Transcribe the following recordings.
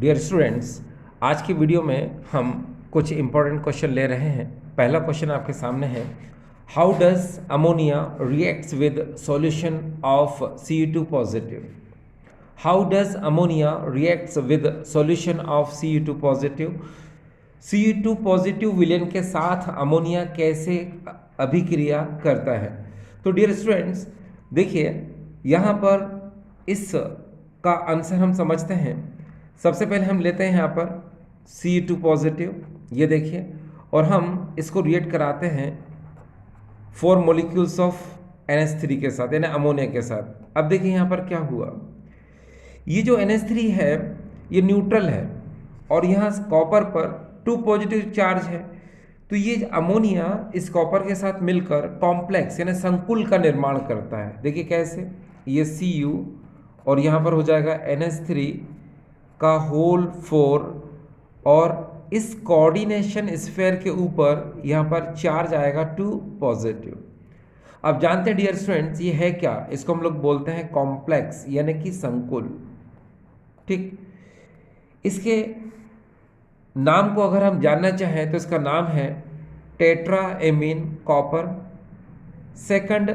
Dear students, आज की video में हम कुछ इंपॉर्टेंट क्वेश्चन ले रहे हैं। पहला क्वेश्चन आपके सामने है, how does ammonia reacts with solution of Cu2 positive. How does ammonia reacts with solution of Cu2 positive. Cu2 positive villain के साथ अमोनिया कैसे अभिक्रिया करता है। तो डियर स्टूडेंट्स देखिए, यहाँ पर इस का आंसर हम समझते हैं। सबसे पहले हम लेते हैं यहाँ पर Cu2 पॉजिटिव, ये देखिए, और हम इसको रिएक्ट कराते हैं 4 मोलिक्यूल्स ऑफ NH3 के साथ, यानी अमोनिया के साथ। अब देखिए यहाँ पर क्या हुआ, ये जो NH3 है ये न्यूट्रल है और यहाँ कॉपर पर 2 पॉजिटिव चार्ज है। तो ये अमोनिया इस कॉपर के साथ मिलकर कॉम्प्लेक्स यानी संकुल का निर्माण करता है। देखिए कैसे, ये Cu और यहाँ पर हो जाएगा NH3 का होल 4, और इस कोऑर्डिनेशन स्फीयर के ऊपर यहाँ पर चार्ज आएगा 2 पॉजिटिव। अब जानते हैं डियर स्टूडेंट्स ये है क्या, इसको हम लोग बोलते हैं कॉम्प्लेक्स यानी कि संकुल। ठीक, इसके नाम को अगर हम जानना चाहें तो इसका नाम है tetra amine copper second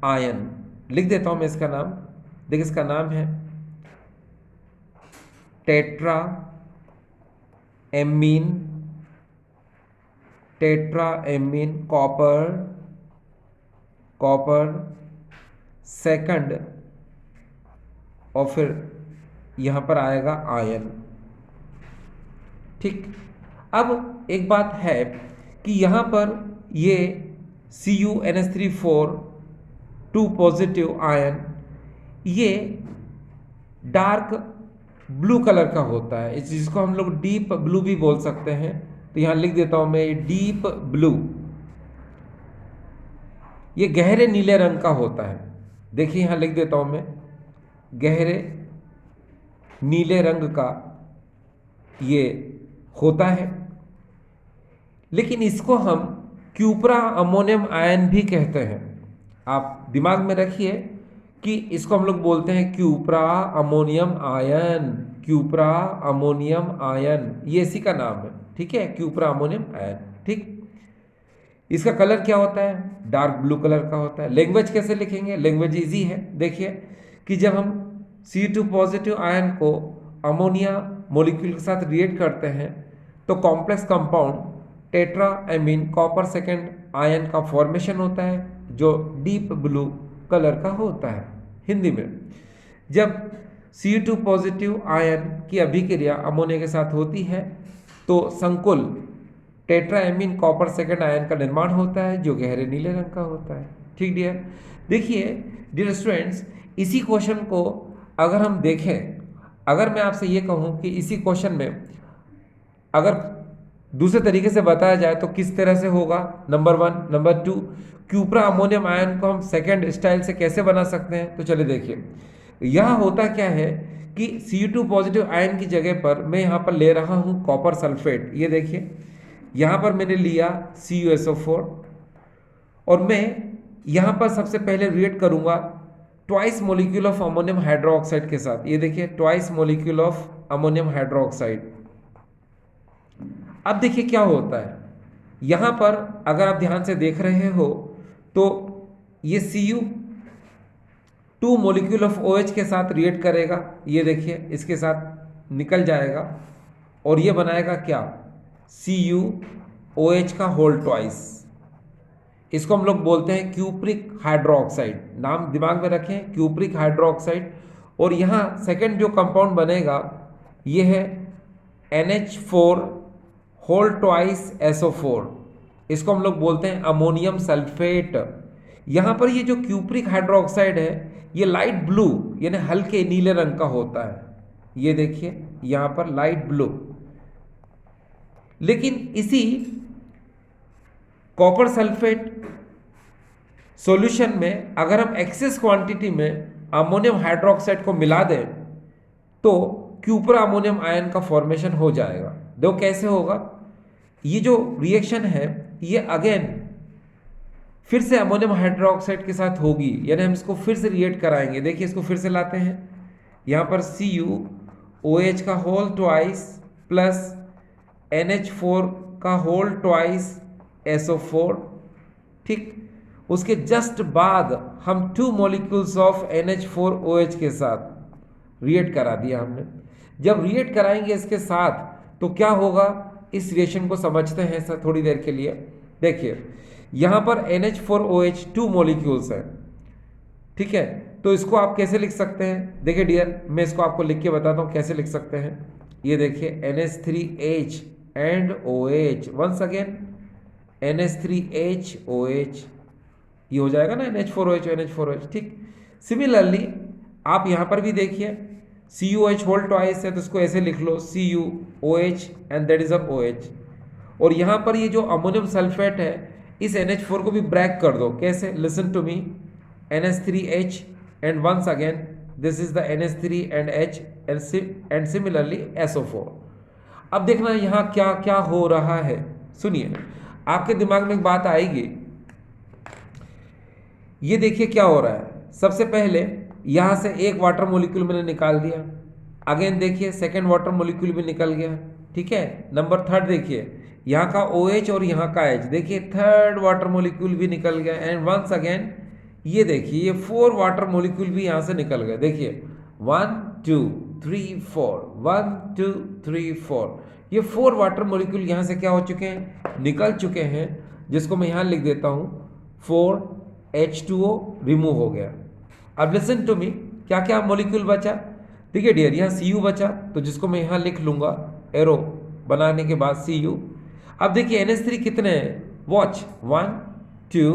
ion. लिख देता हूं मैं इसका नाम। देखिए इसका नाम है टेट्रा एमीन कॉपर सेकंड, और फिर यहां पर आएगा आयन। ठीक, अब एक बात है कि यहां पर ये CuNH3 2 पॉजिटिव आयन ये डार्क ब्लू कलर का होता है, जिसको हम लोग डीप ब्लू भी बोल सकते हैं। तो यहां लिख देता हूं मैं डीप ब्लू, ये गहरे नीले रंग का होता है। देखिए यहां लिख देता हूं मैं गहरे नीले रंग का ये होता है। लेकिन इसको हम क्यूप्रा अमोनियम आयन भी कहते हैं। आप दिमाग में रखिए कि इसको हम लोग बोलते हैं क्यूप्रा अमोनियम आयन, ये इसी का नाम है। ठीक है, क्यूप्रा अमोनियम आयन। ठीक, इसका कलर क्या होता है, डार्क ब्लू कलर का होता है। लैंग्वेज कैसे लिखेंगे, लैंग्वेज इजी है। देखिए कि जब हम Cu2 पॉजिटिव आयन को अमोनिया मॉलिक्यूल के साथ रिएक्ट करते हैं तो complex compound tetra amine copper second ion का फॉर्मेशन होता है, जो डीप ब्लू कलर का होता है। हिंदी में जब Cu2 पॉजिटिव आयन की अभिक्रिया अमोनिया के साथ होती है तो संकुल tetra amine copper second ion का निर्माण होता है, जो गहरे नीले रंग का होता है। ठीक डियर, देखिए डियर स्टूडेंट्स, इसी क्वेश्चन को अगर हम देखें, अगर मैं आपसे ये कहूं कि इसी क्वेश्चन में अगर दूसरे तरीके से बताया जाए तो किस तरह से होगा, नंबर 1। नंबर 2, क्यूप्रा अमोनियम आयन को हम सेकेंड स्टाइल से कैसे बना सकते हैं। तो चलिए देखिए, यहाँ होता क्या है कि Cu2 पॉजिटिव आयन की जगह पर मैं यहाँ पर ले रहा हूँ कॉपर सल्फेट। ये देखिए यहाँ पर मैंने लिया CuSO4 और मैं यहाँ पर सबसे पहले रिएक्ट करूँगा twice molecule of ammonium hydroxide के साथ। ये देखिए twice molecule of ammonium hydroxide. अब देखिए क्या होता है, यहाँ पर अगर आप ध्यान से देख रहे हो तो ये Cu2 मोलिक्यूल ऑफ OH के साथ रिएक्ट करेगा। ये देखिए इसके साथ निकल जाएगा और ये बनाएगा क्या, CuOH का होल ट्वाइस। इसको हम लोग बोलते हैं क्यूप्रिक हाइड्रोक्साइड। नाम दिमाग में रखें, क्यूप्रिक हाइड्रोक्साइड। और यहाँ सेकंड जो कंपाउंड बनेगा ये है NH4 होल ट्वाइस SO4। इसको हम लोग बोलते हैं अमोनियम सल्फेट। यहाँ पर ये जो क्यूप्रिक हाइड्रोक्साइड है ये लाइट ब्लू यानी हल्के नीले रंग का होता है। ये देखिए यहाँ पर लाइट ब्लू। लेकिन इसी कॉपर सल्फेट सॉल्यूशन में अगर हम एक्सेस क्वांटिटी में अमोनियम हाइड्रोक्साइड को मिला दें तो क्यूप्रा अमोनियम आयन का फॉर्मेशन हो जाएगा। देखो कैसे होगा, ये जो रिएक्शन है ये अगेन फिर से अमोनियम हाइड्रोक्साइड के साथ होगी, यानी हम इसको फिर से रिएक्ट कराएंगे। देखिए इसको फिर से लाते हैं, यहाँ पर OH का होल ट्वाइस प्लस NH4 का होल ट्वाइस SO4, ठीक। उसके जस्ट बाद हम 2 मॉलिक्यूल्स ऑफ NH4OH के साथ रिएक्ट करा दिया हमने। जब रिएक्ट कराएंगे इसके साथ तो क्या होगा, इस रिएक्शन को समझते हैं सर थोड़ी देर के लिए। देखिए यहाँ पर NH4OH 2 मॉलिक्यूल्स हैं, ठीक है। तो इसको आप कैसे लिख सकते हैं, देखिए डियर मैं इसको आपको लिख के बताता हूँ कैसे लिख सकते हैं। ये देखिए NH3H and OH, once again NH3HOH, ये हो जाएगा ना NH4OH NH4OH, ठीक। सिमिलरली आप यहाँ पर भी देखिए CuOH होल ट्वाइस है तो इसको ऐसे लिख लो CuOH and that is a OH। और यहाँ पर ये जो अमोनियम सल्फेट है इस NH4 को भी ब्रेक कर दो, कैसे, listen to me, NH3H and once again this is the NH3 and H and similarly SO4। अब देखना यहाँ क्या क्या हो रहा है, सुनिए आपके दिमाग में एक बात आएगी। ये देखिए क्या हो रहा है, सबसे पहले यहाँ से एक वाटर मॉलिक्यूल मैंने निकाल दिया, अगेन देखिए सेकेंड वाटर मॉलिक्यूल भी निकल गया, ठीक है। नंबर थर्ड देखिए यहाँ का OH और यहाँ का H, देखिए थर्ड वाटर मॉलिक्यूल भी निकल गया एंड वंस अगेन ये देखिए ये 4 वाटर मॉलिक्यूल भी यहाँ से निकल गए। देखिए 1 2 3 4 1 2 3 4, ये 4 वाटर मॉलिक्यूल यहाँ से क्या हो चुके हैं, निकल चुके हैं, जिसको मैं यहाँ लिख देता हूँ 4H2O रिमूव हो गया। अब लिसन टू मी, क्या क्या मॉलिक्यूल बचा, ठीक है डियर, यहाँ Cu बचा तो जिसको मैं यहाँ लिख लूँगा एरो बनाने के बाद Cu। अब देखिए NH3 कितने हैं, वॉच 1 2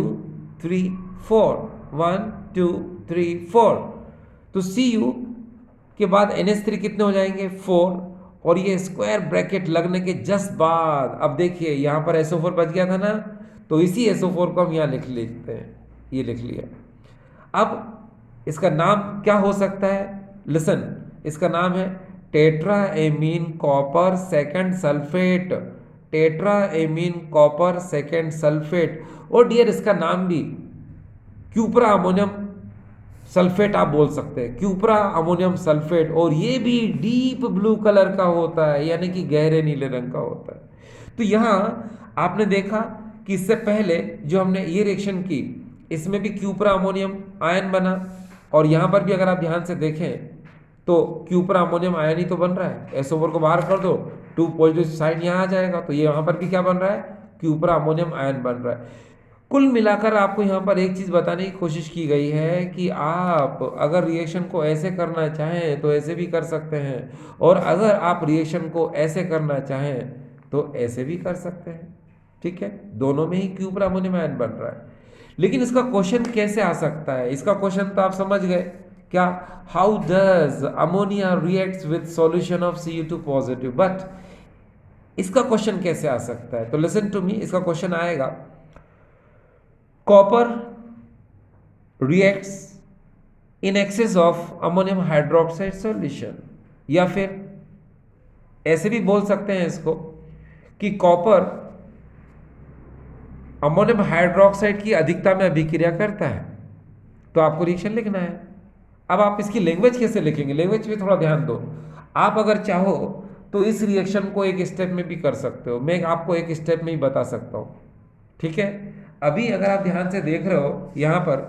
3 4 1 2 3 4, तो Cu के बाद NH3 कितने हो जाएंगे 4, और ये स्क्वायर ब्रैकेट लगने के जस्ट बाद अब देखिए यहाँ पर SO4 बच गया था ना, तो इसी SO4 को हम यहाँ लिख लेते हैं, ये लिख लिया। अब इसका नाम क्या हो सकता है, लिसन, इसका नाम है tetraammine copper second sulphate, tetraammine copper second sulphate. और डियर इसका नाम भी क्यूपरा अमोनियम सल्फेट आप बोल सकते हैं, क्यूपरा अमोनियम सल्फेट, और ये भी डीप ब्लू कलर का होता है, यानी कि गहरे नीले रंग का होता है। तो यहाँ आपने देखा कि इससे पहले जो हमने ये रिएक्शन की इसमें भी क्यूपरा अमोनियम आयन बना, और यहाँ पर भी अगर आप ध्यान से देखें तो क्यूपरा अमोनियम आयन ही तो बन रहा है। SO4 को बाहर कर दो, 2 पॉजिटिव साइड यहाँ आ जाएगा, तो ये यहाँ पर भी क्या बन रहा है, क्यूपरा अमोनियम आयन बन रहा है। कुल मिलाकर आपको यहाँ पर एक चीज़ बताने की कोशिश की गई है कि आप अगर रिएक्शन को ऐसे करना चाहें तो ऐसे भी कर सकते हैं, और अगर आप रिएक्शन को ऐसे करना चाहें तो ऐसे भी कर सकते हैं, ठीक है। दोनों में ही क्यूपरा अमोनियम आयन बन रहा है। लेकिन इसका क्वेश्चन कैसे आ सकता है, इसका क्वेश्चन तो आप समझ गए क्या, how does ammonia reacts with solution of Cu2 positive, but इसका क्वेश्चन कैसे आ सकता है, तो लिसन टू मी, इसका क्वेश्चन आएगा copper reacts in excess of ammonium hydroxide solution, या फिर ऐसे भी बोल सकते हैं इसको कि कॉपर अमोनियम हाइड्रोक्साइड की अधिकता में अभिक्रिया करता है। तो आपको रिएक्शन लिखना है। अब आप इसकी लैंग्वेज कैसे लिखेंगे, लैंग्वेज पे थोड़ा ध्यान दो। आप अगर चाहो तो इस रिएक्शन को एक स्टेप में भी कर सकते हो, मैं आपको एक स्टेप में ही बता सकता हूँ, ठीक है। अभी अगर आप ध्यान से देख रहे हो यहाँ पर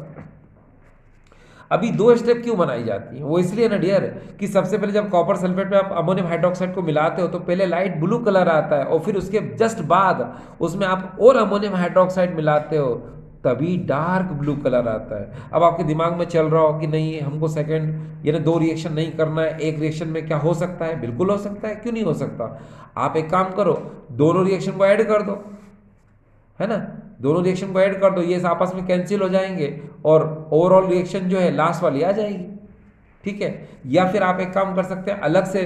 अभी 2 स्टेप क्यों बनाई जाती है, वो इसलिए ना डियर कि सबसे पहले जब कॉपर सल्फेट में आप अमोनियम हाइड्रोक्साइड को मिलाते हो तो पहले लाइट ब्लू कलर आता है, और फिर उसके जस्ट बाद उसमें आप और अमोनियम हाइड्रोक्साइड मिलाते हो तभी डार्क ब्लू कलर आता है। अब आपके दिमाग में चल रहा हो कि नहीं हमको सेकंड यानी 2 रिएक्शन नहीं करना है, एक रिएक्शन में क्या हो सकता है, बिल्कुल हो सकता है, क्यों नहीं हो सकता। आप एक काम करो, दोनों रिएक्शन को ऐड कर दो, है ना, दोनों रिएक्शन को ऐड कर दो, ये आपस में कैंसिल हो जाएंगे और ओवरऑल रिएक्शन जो है लास्ट वाली आ जाएगी, ठीक है। या फिर आप एक काम कर सकते हैं, अलग से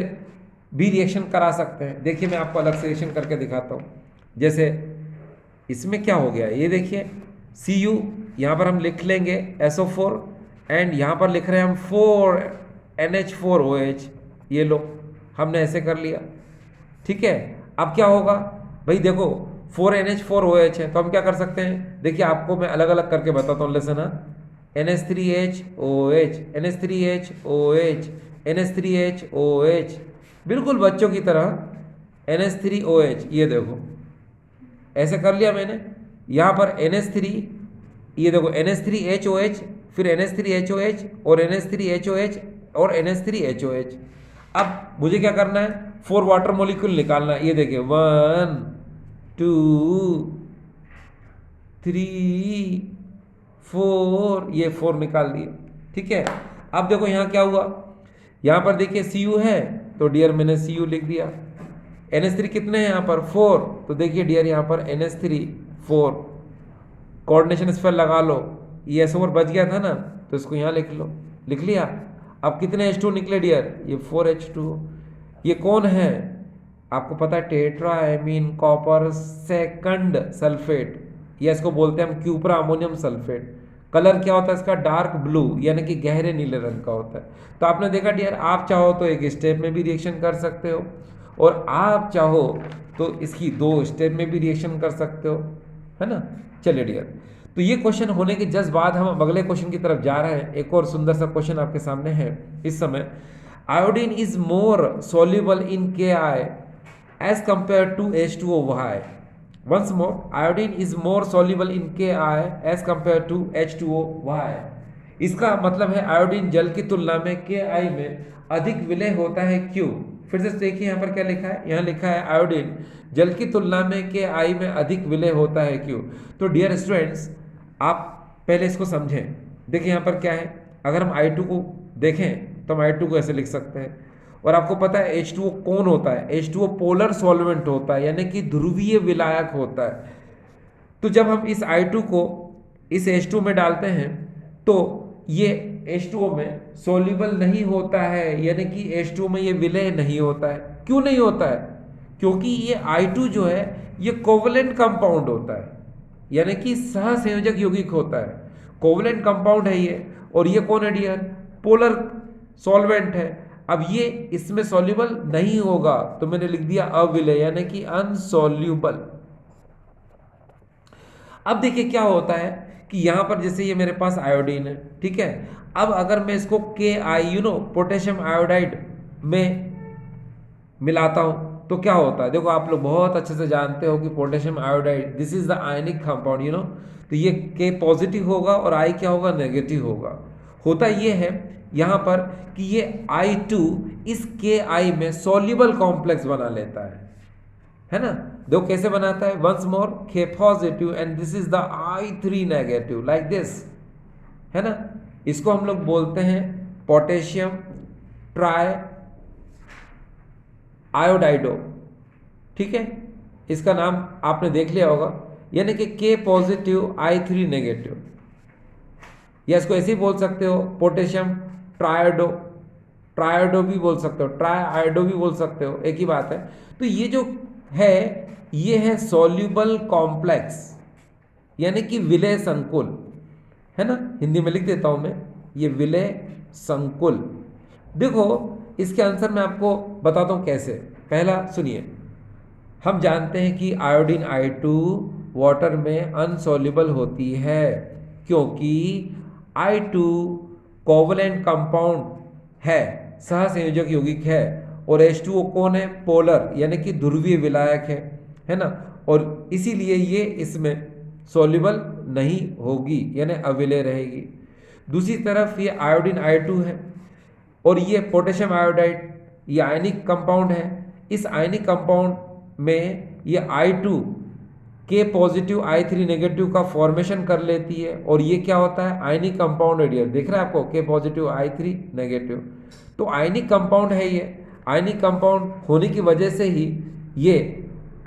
भी रिएक्शन करा सकते हैं। देखिए मैं आपको अलग से रिएक्शन करके दिखाता हूँ। जैसे इसमें क्या हो गया, ये देखिए Cu यहाँ पर हम लिख लेंगे SO4 एंड यहाँ पर लिख रहे हैं हम 4NH4OH, ये लो हमने ऐसे कर लिया, ठीक है। अब क्या होगा भाई, देखो 4NH4OH है तो हम क्या कर सकते हैं, देखिए आपको मैं अलग अलग करके बताता हूँ, लेसन NH3HOH NH3HOH NH3HOH बिल्कुल बच्चों की तरह NH3OH, ये देखो ऐसे कर लिया मैंने। यहाँ पर NH3, ये देखो NH3HOH, फिर NH3HOH और NH3HOH और NH3HOH। अब मुझे क्या करना है, 4 वाटर मॉलिक्यूल निकालना है। ये देखिए 1 2 3 4, ये 4 निकाल दिए। ठीक है, अब देखो यहाँ क्या हुआ, यहाँ पर देखिए Cu है तो डियर मैंने Cu लिख दिया। NH3 कितने हैं यहाँ पर 4, तो देखिए डियर यहाँ पर NH3 4, कोऑर्डिनेशन इस पर लगा लो, ये S ओवर बच गया था ना, तो इसको यहाँ लिख लो, लिख लिया। अब कितने H2 निकले डियर, ये 4H2। ये कौन है, आपको पता है टेट्राएमीन कॉपर सेकंड सल्फेट, या इसको बोलते हैं हम क्यूपरा अमोनियम सल्फेट। कलर क्या होता है इसका, डार्क ब्लू, यानी कि गहरे नीले रंग का होता है। तो आपने देखा डियर, आप चाहो तो एक स्टेप में भी रिएक्शन कर सकते हो, और आप चाहो तो इसकी 2 स्टेप में भी रिएक्शन कर सकते हो, है ना। चलिए डियर, तो ये क्वेश्चन होने के जस्ट बाद हम अगले क्वेश्चन की तरफ जा रहे हैं। एक और सुंदर सा क्वेश्चन आपके सामने है इस समय। Iodine is more soluble in KI as compared to H2O. Once more, iodine is more soluble in KI as compared to H2O. इसका मतलब है आयोडीन जल की तुलना में KI में अधिक विलय होता है, क्यों। फिर से देखिए यहाँ पर क्या लिखा है, यहाँ लिखा है आयोडीन जल की तुलना में KI में अधिक विलय होता है, क्यों। तो डियर स्टूडेंट्स, आप पहले इसको समझें। देखिए यहाँ पर क्या है, अगर हम I2 को देखें तो हम I2 को ऐसे लिख सकते हैं। और आपको पता है H2O कौन होता है, H2O पोलर सॉल्वेंट होता है, यानी कि ध्रुवीय विलायक होता है। तो जब हम इस I2 को इस H2 में डालते हैं तो ये H2O में सोल्यूबल नहीं होता है, यानी कि H2O में ये विलय नहीं होता है। क्यों नहीं होता है, क्योंकि ये I2 जो है ये कोवलेंट कंपाउंड होता है, यानी कि सहसंयोजक यौगिक होता है, कोवलेंट कंपाउंड है ये। और ये कौन है डियर, पोलर सॉल्वेंट है। अब ये इसमें सॉल्यूबल नहीं होगा, तो मैंने लिख दिया अविलय, यानी कि अनसॉल्यूबल। अब देखिए क्या होता है कि यहां पर जैसे ये मेरे पास आयोडीन है, ठीक है। अब अगर मैं इसको KI पोटेशियम आयोडाइड में मिलाता हूं तो क्या होता है, देखो आप लोग बहुत अच्छे से जानते हो कि potassium iodide this is the ionic compound, तो ये K पॉजिटिव होगा और I क्या होगा, नेगेटिव होगा। होता ये है यहाँ पर कि ये I2 इस KI में सॉल्युबल कॉम्प्लेक्स बना लेता है ना। देखो कैसे बनाता है, once more K positive and this is the I3 negative, like this, है ना। इसको हम लोग बोलते हैं पोटेशियम ट्राई आयोडाइडो, ठीक है। इसका नाम आपने देख लिया होगा, यानी कि K पॉजिटिव I3 नेगेटिव, या इसको ऐसे ही बोल सकते हो पोटेशियम ट्रायोडो, ट्रायोडो भी बोल सकते हो, ट्राइआयोडो भी बोल सकते हो, एक ही बात है। तो ये जो है ये है सॉल्यूबल कॉम्प्लेक्स, यानी कि विलय संकुल, है ना। हिंदी में लिख देता हूं मैं, ये विलय संकुल। देखो इसके आंसर मैं आपको बताता हूं कैसे। पहला सुनिए, हम जानते हैं कि आयोडीन I2 वाटर में अनसॉल्युबल होती है, क्योंकि I2 कोवलेंट कंपाउंड है, सहसंयोजक यौगिक है, और H2O कौन है, पोलर, यानी कि ध्रुवीय विलायक है ना। और इसीलिए ये इसमें सॉल्युबल नहीं होगी, यानी अविलय रहेगी। दूसरी तरफ ये आयोडीन I2 है और ये पोटेशियम आयोडाइड, ये आयनिक कंपाउंड है। इस आयनिक कंपाउंड में ये I2 K positive I3 negative का फॉर्मेशन कर लेती है, और ये क्या होता है, आयनिक कंपाउंड है डियर, देख रहे हैं आपको, K पॉजिटिव I3 नेगेटिव। तो आयनिक कंपाउंड है ये, आयनिक कंपाउंड होने की वजह से ही ये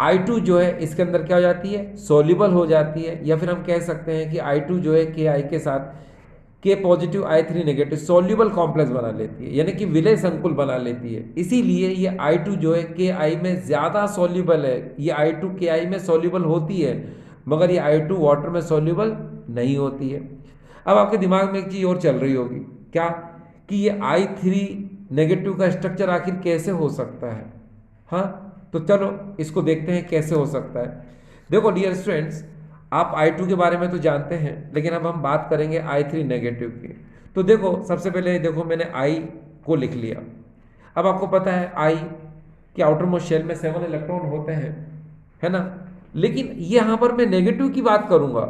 I2 जो है इसके अंदर क्या हो जाती है, सॉल्युबल हो जाती है। या फिर हम कह सकते हैं कि I2 जो है KI के साथ K positive I3 negative soluble complex बना लेती है, यानी कि विलय संकुल बना लेती है। इसीलिए ये I2 जो है KI में ज़्यादा सॉल्युबल है। ये I2 KI में सॉल्युबल होती है, मगर ये I2 वाटर में सॉल्युबल नहीं होती है। अब आपके दिमाग में एक चीज़ और चल रही होगी, क्या, कि ये I3 नेगेटिव का स्ट्रक्चर आखिर कैसे हो सकता है। हाँ, तो चलो इसको देखते हैं कैसे हो सकता है। देखो डियर स्टूडेंट्स, आप I2 के बारे में तो जानते हैं, लेकिन अब हम बात करेंगे I3 नेगेटिव की। तो देखो सबसे पहले देखो मैंने I को लिख लिया। अब आपको पता है I कि आउटर मोस्ट शेल में 7 इलेक्ट्रॉन होते हैं, है ना। लेकिन यहाँ पर मैं नेगेटिव की बात करूँगा,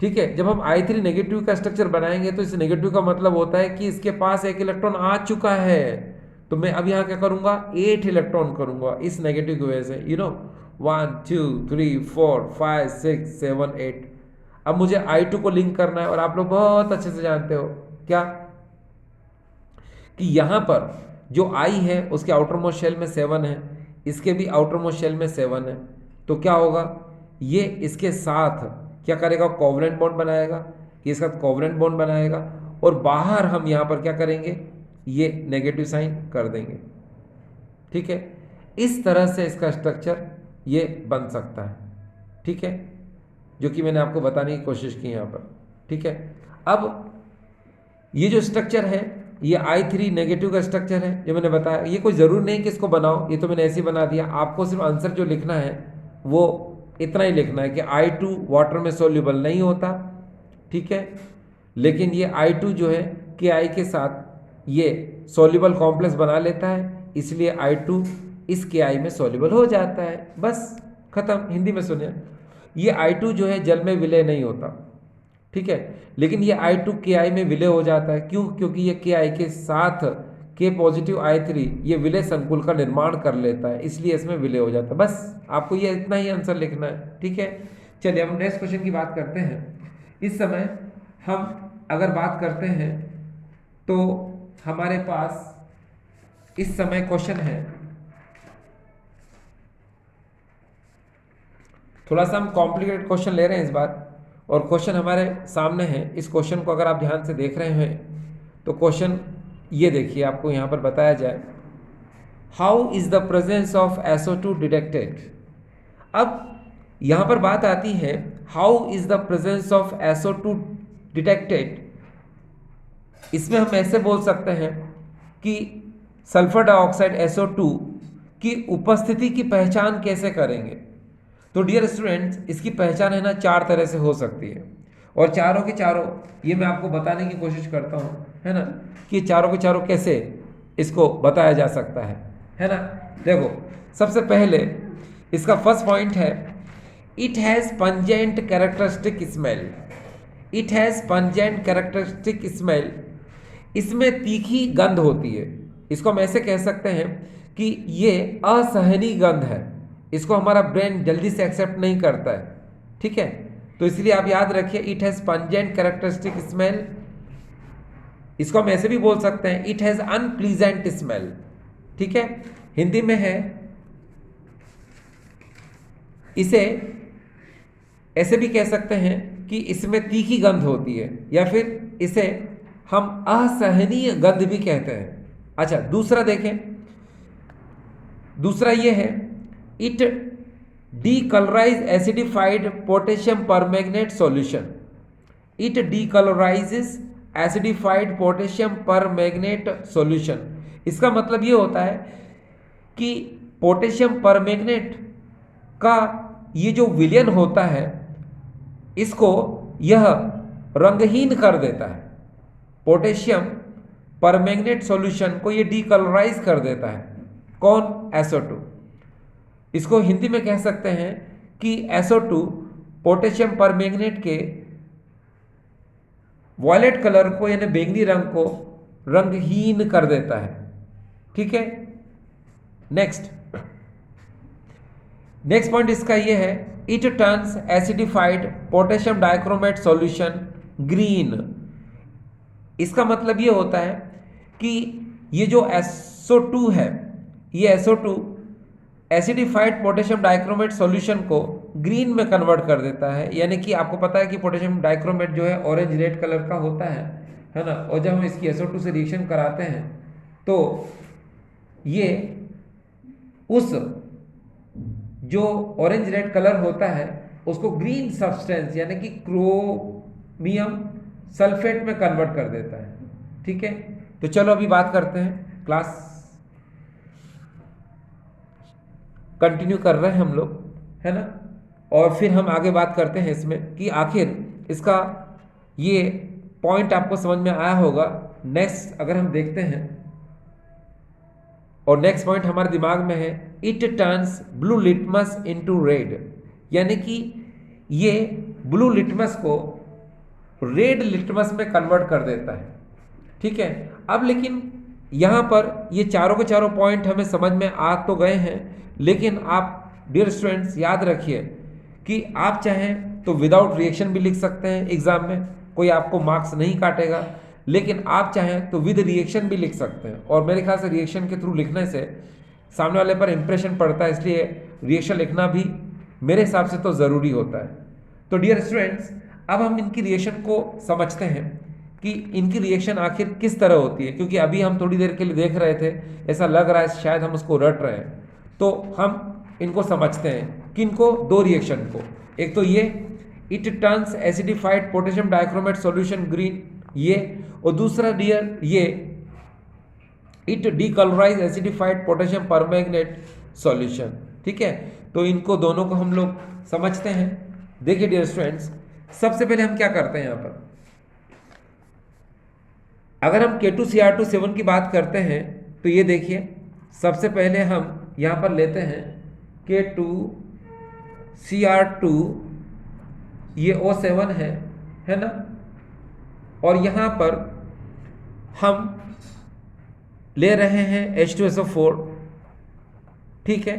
ठीक है। जब हम I3 नेगेटिव का स्ट्रक्चर बनाएंगे तो इस नेगेटिव का मतलब होता है कि इसके पास एक इलेक्ट्रॉन आ चुका है, तो मैं अब यहाँ क्या करूँगा, 8 इलेक्ट्रॉन करूँगा इस नेगेटिव की वजह से, 1 2 3 4 5 6 7 8। अब मुझे I2 को लिंक करना है, और आप लोग बहुत अच्छे से जानते हो क्या, कि यहाँ पर जो I है उसके आउटर मोस्ट शेल में 7 है, इसके भी आउटर मोस्ट शेल में 7 है, तो क्या होगा, ये इसके साथ क्या करेगा, कोवलेंट बॉन्ड बनाएगा, ये इसका कोवलेंट बॉन्ड बनाएगा, और बाहर हम यहाँ पर क्या करेंगे, ये नेगेटिव साइन कर देंगे, ठीक है। इस तरह से इसका स्ट्रक्चर ये बन सकता है, ठीक है, जो कि मैंने आपको बताने की कोशिश की यहाँ पर, ठीक है। अब ये जो स्ट्रक्चर है ये I3 नेगेटिव का स्ट्रक्चर है जो मैंने बताया। ये कोई ज़रूरी नहीं कि इसको बनाओ, ये तो मैंने ऐसे ही बना दिया। आपको सिर्फ आंसर जो लिखना है वो इतना ही लिखना है कि I2 वाटर में सोल्यूबल नहीं होता, ठीक है, लेकिन ये I2 जो है KI के साथ ये सोल्यूबल कॉम्प्लेक्स बना लेता है, इसलिए I2 इस KI में सोल्यूबल हो जाता है। बस खत्म। हिंदी में सुनिए, ये I2 जो है जल में विलय नहीं होता, ठीक है, लेकिन ये I2 KI में विलय हो जाता है। क्यों? क्योंकि ये KI के साथ K पॉजिटिव I3 ये विलय संकुल का निर्माण कर लेता है, इसलिए इसमें विलय हो जाता है। बस आपको ये इतना ही आंसर लिखना है, ठीक है। चलिए हम नेक्स्ट क्वेश्चन की बात करते हैं। इस समय हम अगर बात करते हैं तो हमारे पास इस समय क्वेश्चन है, थोड़ा सा हम कॉम्प्लिकेटेड क्वेश्चन ले रहे हैं इस बार, और क्वेश्चन हमारे सामने है। इस क्वेश्चन को अगर आप ध्यान से देख रहे हैं तो क्वेश्चन ये देखिए, आपको यहाँ पर बताया जाए, how is the presence of SO2 detected. अब यहाँ पर बात आती है how is the presence of SO2 detected. इसमें हम ऐसे बोल सकते हैं कि सल्फर डाइऑक्साइड SO2 की उपस्थिति की पहचान कैसे करेंगे। तो डियर स्टूडेंट्स, इसकी पहचान है ना 4 तरह से हो सकती है, और चारों के चारों ये मैं आपको बताने की कोशिश करता हूँ, है ना, कि चारों के चारों कैसे इसको बताया जा सकता है ना। देखो, सबसे पहले इसका फर्स्ट पॉइंट है, it has pungent characteristic smell. It has pungent characteristic smell, इसमें तीखी गंध होती है। इसको हम ऐसे कह सकते हैं कि ये असहनीय गंध है, इसको हमारा ब्रेन जल्दी से एक्सेप्ट नहीं करता है, ठीक है। तो इसलिए आप याद रखिए, it has pungent characteristic smell. इसको हम ऐसे भी बोल सकते हैं, इट हैज़ अनप्लीजेंट स्मेल, ठीक है। हिंदी में है, इसे ऐसे भी कह सकते हैं कि इसमें तीखी गंध होती है, या फिर इसे हम असहनीय गंध भी कहते हैं। अच्छा, दूसरा देखें, दूसरा ये है, it decolourise acidified potassium permanganate solution. It decolourises acidified potassium permanganate solution. इसका मतलब ये होता है कि पोटेशियम परमैंगनेट का ये जो विलयन होता है, इसको यह रंगहीन कर देता है। पोटेशियम परमैंगनेट सॉल्यूशन को ये डीकलराइज कर देता है। कौन? SO2। इसको हिंदी में कह सकते हैं कि SO2 पोटेशियम परमैंगनेट के वॉयलेट कलर को, यानी बैंगनी रंग को रंगहीन कर देता है, ठीक है। नेक्स्ट पॉइंट इसका ये है, it turns acidified potassium dichromate solution green. इसका मतलब ये होता है कि ये जो SO2 है, ये SO2 acidified potassium dichromate solution को ग्रीन में कन्वर्ट कर देता है। यानी कि आपको पता है कि पोटेशियम डाइक्रोमेट जो है ऑरेंज रेड कलर का होता है ना, और जब हम इसकी SO2 से रिएक्शन कराते हैं तो ये उस जो ऑरेंज रेड कलर होता है उसको ग्रीन सब्सटेंस यानी कि क्रोमियम सल्फेट में कन्वर्ट कर देता है, ठीक है। तो चलो अभी बात करते हैं, क्लास कंटिन्यू कर रहे हैं हम लोग, है ना, और फिर हम आगे बात करते हैं इसमें कि आखिर इसका ये पॉइंट आपको समझ में आया होगा। नेक्स्ट अगर हम देखते हैं और नेक्स्ट पॉइंट हमारे दिमाग में है, it turns blue litmus into red, यानी कि ये ब्लू लिटमस को रेड लिटमस में कन्वर्ट कर देता है। ठीक है, अब लेकिन यहाँ पर ये चारों के चारों पॉइंट हमें समझ में आ तो गए हैं, लेकिन आप डियर स्टूडेंट्स याद रखिए कि आप चाहें तो विदाउट रिएक्शन भी लिख सकते हैं एग्जाम में, कोई आपको मार्क्स नहीं काटेगा, लेकिन आप चाहें तो विद रिएक्शन भी लिख सकते हैं। और मेरे ख्याल से रिएक्शन के थ्रू लिखने से सामने वाले पर इंप्रेशन पड़ता है, इसलिए रिएक्शन लिखना भी मेरे हिसाब से तो ज़रूरी होता है। तो डियर स्टूडेंट्स, अब हम इनकी रिएक्शन को समझते हैं कि इनकी रिएक्शन आखिर किस तरह होती है, क्योंकि अभी हम थोड़ी देर के लिए देख रहे थे, ऐसा लग रहा है शायद हम उसको रट रहे हैं। तो हम इनको समझते हैं कि इनको दो रिएक्शन को, एक तो ये it turns acidified potassium dichromate solution green, ये, और दूसरा डियर ये it decolourise acidified potassium permanganate solution. ठीक है, तो इनको दोनों को हम लोग समझते हैं। देखिए डियर स्टूडेंट्स, सबसे पहले हम क्या करते हैं, यहाँ पर अगर हम K2Cr2 7 की बात करते हैं तो ये देखिए, सबसे पहले हम यहाँ पर लेते हैं K2Cr2, ये O7 है ना, और यहाँ पर हम ले रहे हैं H2SO4। ठीक है,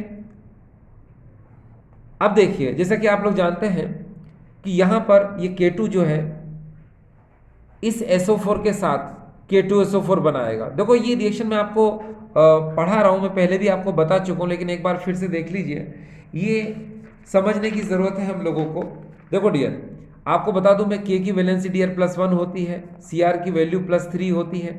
अब देखिए जैसा कि आप लोग जानते हैं कि यहाँ पर ये K2 जो है इस SO4 के साथ K2SO4 बनाएगा। देखो ये रिएक्शन मैं आपको पढ़ा रहा हूँ, मैं पहले भी आपको बता चुका हूँ, लेकिन एक बार फिर से देख लीजिए, ये समझने की ज़रूरत है हम लोगों को। देखो डियर, आपको बता दूं मैं, K की वैलेंसी डियर +1 होती है, Cr की वैल्यू +3 होती है।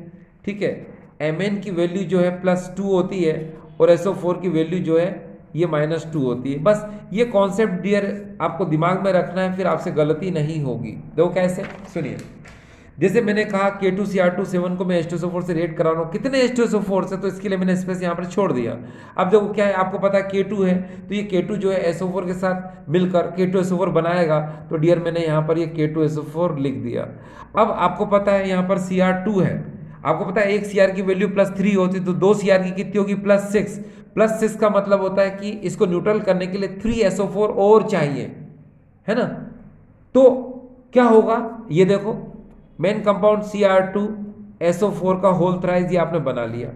ठीक है, Mn की वैल्यू जो है +2 होती है, और SO4 की वैल्यू जो है ये -2 होती है। बस ये कॉन्सेप्ट डियर आपको दिमाग में रखना है, फिर आपसे गलती नहीं होगी। देखो कैसे, सुनिए, जैसे मैंने कहा K2Cr2 7 को मैं H2SO4 से रेट करा रहा हूँ, कितने H2SO4 से, तो इसके लिए मैंने स्पेस यहाँ पर छोड़ दिया। अब देखो क्या है, आपको पता है K2 है, तो ये K2 जो है SO4 के साथ मिलकर K2SO4 बनाएगा, तो डियर मैंने यहाँ पर ये K2SO4 लिख दिया। अब आपको पता है यहाँ पर Cr2 है, आपको पता है एक Cr की वैल्यू +3 होती है, तो दो Cr की कितनी होगी, +6। +6 का मतलब होता है कि इसको न्यूट्रल करने के लिए 3SO4 और चाहिए, है ना। तो क्या होगा, ये देखो, मेन कंपाउंड Cr2SO4 का होल थ्राइस ये आपने बना लिया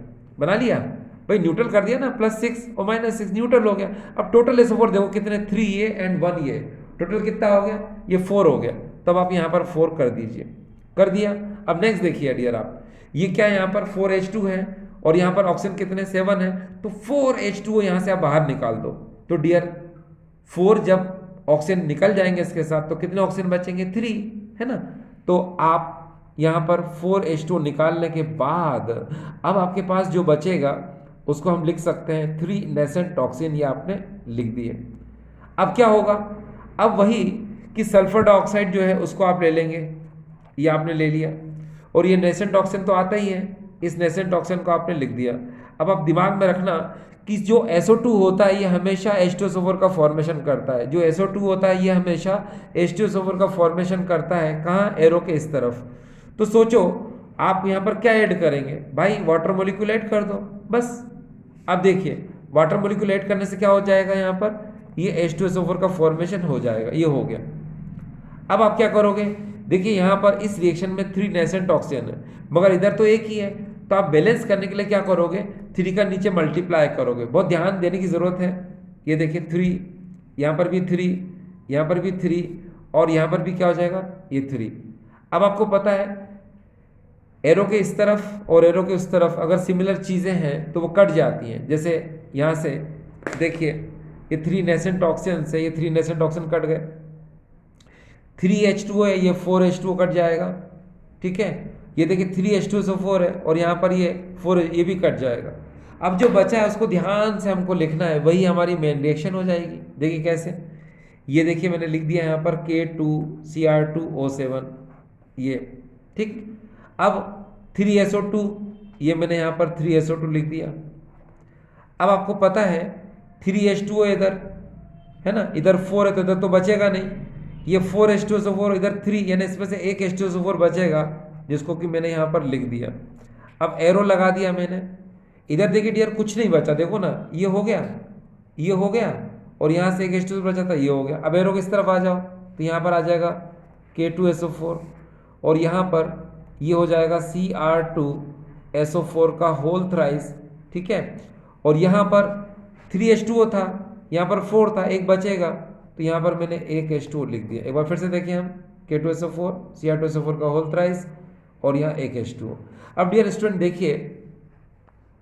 भाई, न्यूट्रल कर दिया ना, +6 और -6 न्यूट्रल हो गया। अब टोटल SO4 देखो कितने, 3 ये एंड 1 ये, टोटल कितना हो गया, ये 4 हो गया। तब आप यहाँ पर 4 कर दीजिए, कर दिया। अब नेक्स्ट देखिए डियर, आप ये क्या है, यहाँ पर 4H2 है, और यहाँ पर ऑक्सीजन कितने, 7 है, तो 4H2O यहाँ से आप बाहर निकाल दो। तो डियर 4 जब ऑक्सीजन निकल जाएंगे इसके साथ, तो कितने ऑक्सीजन बचेंगे, 3, है ना। तो आप यहाँ पर 4H2 निकालने के बाद अब आपके पास जो बचेगा उसको हम लिख सकते हैं 3 नेसेंट टॉक्सिन, ये आपने लिख दिए। अब क्या होगा, अब वही कि सल्फर डाइऑक्साइड जो है उसको आप ले लेंगे, ये आपने ले लिया, और ये नेसेंट टॉक्सिन तो आता ही है, इस नेसेंट टॉक्सिन को आपने लिख दिया। अब आप दिमाग में रखना कि जो SO2 होता है ये हमेशा H2SO4 का फॉर्मेशन करता है, जो SO2 होता है ये हमेशा H2SO4 का फॉर्मेशन करता है, कहाँ, एरो के इस तरफ। तो सोचो आप यहाँ पर क्या ऐड करेंगे, भाई वाटर मॉलिक्यूल ऐड कर दो बस। अब देखिए वाटर मॉलिक्यूल ऐड करने से क्या हो जाएगा, यहाँ पर ये H2SO4 का फॉर्मेशन हो जाएगा, ये हो गया। अब आप क्या करोगे, देखिए यहाँ पर इस रिएक्शन में 3 नेसेंट ऑक्सीजन है, मगर इधर तो एक ही है, तो आप बैलेंस करने के लिए क्या करोगे, 3 का नीचे मल्टीप्लाई करोगे। बहुत ध्यान देने की ज़रूरत है। ये देखिए 3, यहाँ पर भी 3, यहाँ पर भी 3, और यहाँ पर भी क्या हो जाएगा, ये 3। अब आपको पता है एरो के इस तरफ और एरो के उस तरफ अगर सिमिलर चीज़ें हैं तो वो कट जाती हैं। जैसे यहाँ से देखिए ये 3 नेसेंट ऑक्सीजन से ये 3 नेसेंट ऑक्सीजन कट गए, 3H2O है, ये 4H2O कट जाएगा। ठीक है, ये देखिए 3H2SO4 है, और यहाँ पर ये 4, ये भी कट जाएगा। अब जो बचा है उसको ध्यान से हमको लिखना है, वही हमारी मेन रिएक्शन हो जाएगी। देखिए कैसे, ये देखिए मैंने लिख दिया यहाँ पर K2Cr2O7, ये ठीक। अब 3SO2, ये मैंने यहाँ पर 3SO2 लिख दिया। अब आपको पता है 3H2O इधर है ना, इधर 4 है तो इधर तो बचेगा नहीं, ये 4H2SO4 इधर 3, यानी इसमें से एक H2SO4 बचेगा, जिसको कि मैंने यहाँ पर लिख दिया। अब एरो लगा दिया मैंने, इधर देखिए डियर कुछ नहीं बचा, देखो ना, ये हो गया, ये हो गया, और यहाँ से एक H2 बचा था, ये हो गया। अब एरो किस तरफ आ जाओ तो यहाँ पर आ जाएगा K2SO4, और यहाँ पर ये हो जाएगा Cr2SO4 का होल थ्राइस, ठीक है। और यहाँ पर 3H2O था, यहाँ पर 4 था, एक बचेगा, तो यहाँ पर मैंने एक H2O लिख दिया। एक बार फिर से देखें हम, K2SO4 Cr2SO4 का होल थ्राइस, और यहाँ एक H2O। अब डियर स्टूडेंट देखिए,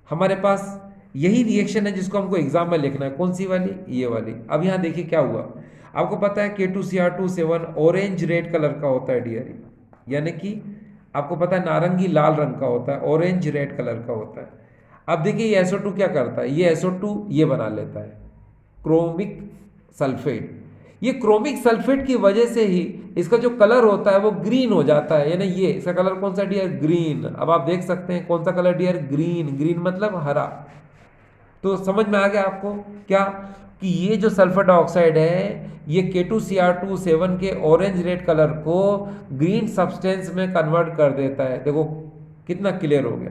हमारे पास यही रिएक्शन है जिसको हमको एग्जाम में लिखना है। कौन सी वाली? ये वाली। अब यहाँ देखिए क्या हुआ, आपको पता है K2Cr2 ऑरेंज रेड कलर का होता है डियर, यानी कि आपको पता है नारंगी लाल रंग का होता है, ऑरेंज रेड कलर का होता है। अब देखिए ये SO2 क्या करता है, ये SO2 ये बना लेता है क्रोमिक सल्फेट। ये क्रोमिक सल्फेट की वजह से ही इसका जो कलर होता है वो ग्रीन हो जाता है, यानी ये इसका कलर कौन सा डियर? ग्रीन। अब आप देख सकते हैं कौन सा कलर डियर? ग्रीन। ग्रीन मतलब हरा। तो समझ में आ गया आपको क्या, कि ये जो सल्फर डाइऑक्साइड है ये K2Cr2 के ऑरेंज रेड कलर को ग्रीन सब्सटेंस में कन्वर्ट कर देता है। देखो कितना क्लियर हो गया,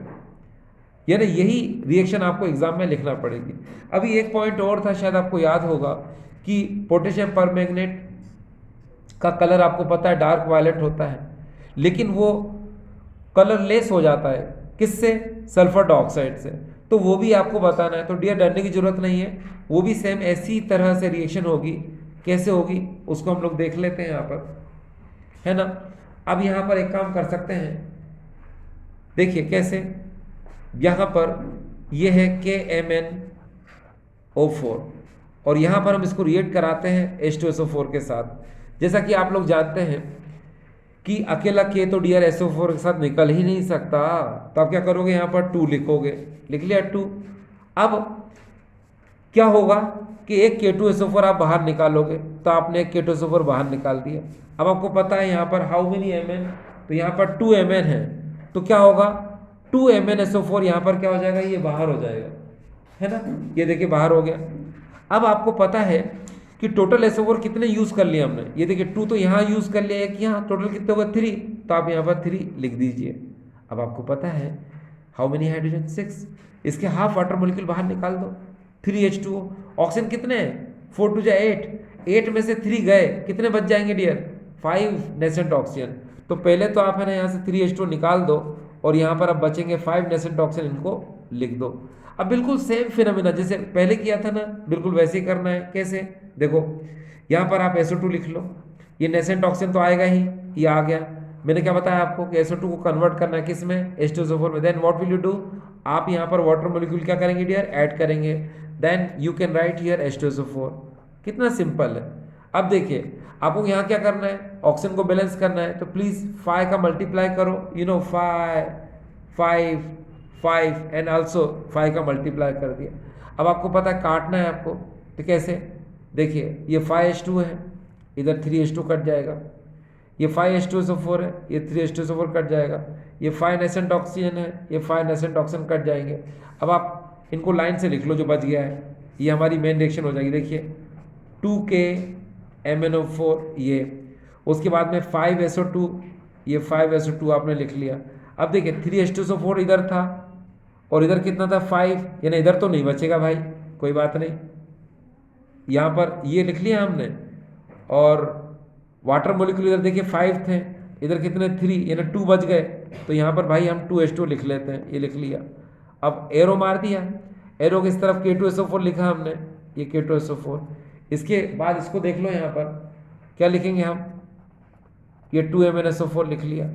यानी यही रिएक्शन आपको एग्जाम में लिखना पड़ेगी। अभी एक पॉइंट और था, शायद आपको याद होगा, कि पोटेशियम परमैंगनेट का कलर आपको पता है डार्क वायलेट होता है, लेकिन वो कलरलेस हो जाता है किससे? सल्फर डाइऑक्साइड से। तो वो भी आपको बताना है। तो डियर डरने की जरूरत नहीं है, वो भी सेम ऐसी तरह से रिएक्शन होगी। कैसे होगी उसको हम लोग देख लेते हैं यहाँ पर, है ना। अब यहाँ पर एक काम कर सकते हैं, देखिए कैसे। यहाँ पर ये है KMnO4, और यहाँ पर हम इसको रिएक्ट कराते हैं H2SO4 के साथ। जैसा कि आप लोग जानते हैं कि अकेला K तो डियर SO4 के साथ निकल ही नहीं सकता, तो आप क्या करोगे, यहाँ पर 2 लिखोगे, लिख लिया 2। अब क्या होगा कि एक K2SO4 आप बाहर निकालोगे, तो आपने एक K2SO4 बाहर निकाल दिया। अब आपको पता है यहाँ पर हाउ मेनी Mn, तो यहाँ पर 2 Mn है, तो क्या होगा 2 MnSO4 यहाँ पर क्या हो जाएगा, ये बाहर हो जाएगा, है ना। ये देखिए बाहर हो गया। अब आपको पता है कि टोटल SO4 कितने यूज कर लिए हमने, ये देखिए 2 तो यहाँ यूज कर लिया, एक यहाँ, टोटल कितने होगा 3, तो आप यहाँ पर 3 लिख दीजिए। अब आपको पता है हाउ मेनी हाइड्रोजन 6, इसके हाफ वाटर मॉलिक्यूल बाहर निकाल दो, 3H2O। ऑक्सीजन कितने हैं, 4 2 8, 8 में से 3 गए, कितने बच जाएंगे डियर? 5 nascent oxygen. तो पहले तो आप है ना यहाँ से 3H2O निकाल दो, और यहाँ पर अब बचेंगे 5 नेसेंट ऑक्सीजन, इनको लिख दो। अब बिल्कुल सेम फिनोमिना जैसे पहले किया था ना, बिल्कुल वैसे ही करना है। कैसे? देखो यहाँ पर आप SO2 लिख लो, ये नेसेंट ऑक्सीजन तो आएगा ही, ये आ गया। मैंने क्या बताया आपको कि SO2 को कन्वर्ट करना है किस में? H2SO4 में। Then what will you do, आप यहाँ पर वाटर मॉलिक्यूल क्या करेंगे डियर? ऐड करेंगे। Then you can write here H2SO4। कितना सिंपल है। अब देखिए आपको यहाँ क्या करना है, ऑक्सीजन को बैलेंस करना है, तो प्लीज 5 का मल्टीप्लाई करो, 5 5 5 एंड ऑल्सो 5 का मल्टीप्लाई कर दिया। अब आपको पता है काटना है आपको, तो कैसे? देखिए ये 5H2 है, इधर 3H2 कट जाएगा, ये 5H2SO4 है, ये 3H2SO4 कट जाएगा, ये 5 नेसेंट ऑक्सीजन है, ये 5 नेसेंट ऑक्सीजन कट जाएंगे। अब आप इनको लाइन से लिख लो जो बच गया है, ये हमारी मेन रिएक्शन हो जाएगी। देखिए 2KMnO4 ये, उसके बाद में 5SO2, ये 5SO2 आपने लिख लिया। अब देखिए 3H2SO4 इधर था, और इधर कितना था 5, यानी इधर तो नहीं बचेगा भाई, कोई बात नहीं, यहाँ पर ये लिख लिया हमने। और वाटर मॉलिक्यूल इधर देखिए 5 थे, इधर कितने 3, यानी 2 बच गए, तो यहाँ पर भाई हम 2H2 लिख लेते हैं, ये लिख लिया। अब एरो मार दिया, एरो किस तरफ? K2SO4 लिखा हमने, ये K2SO4। इसके बाद इसको देख लो, यहाँ पर क्या लिखेंगे हम, ये 2MnSO4 लिख लिया।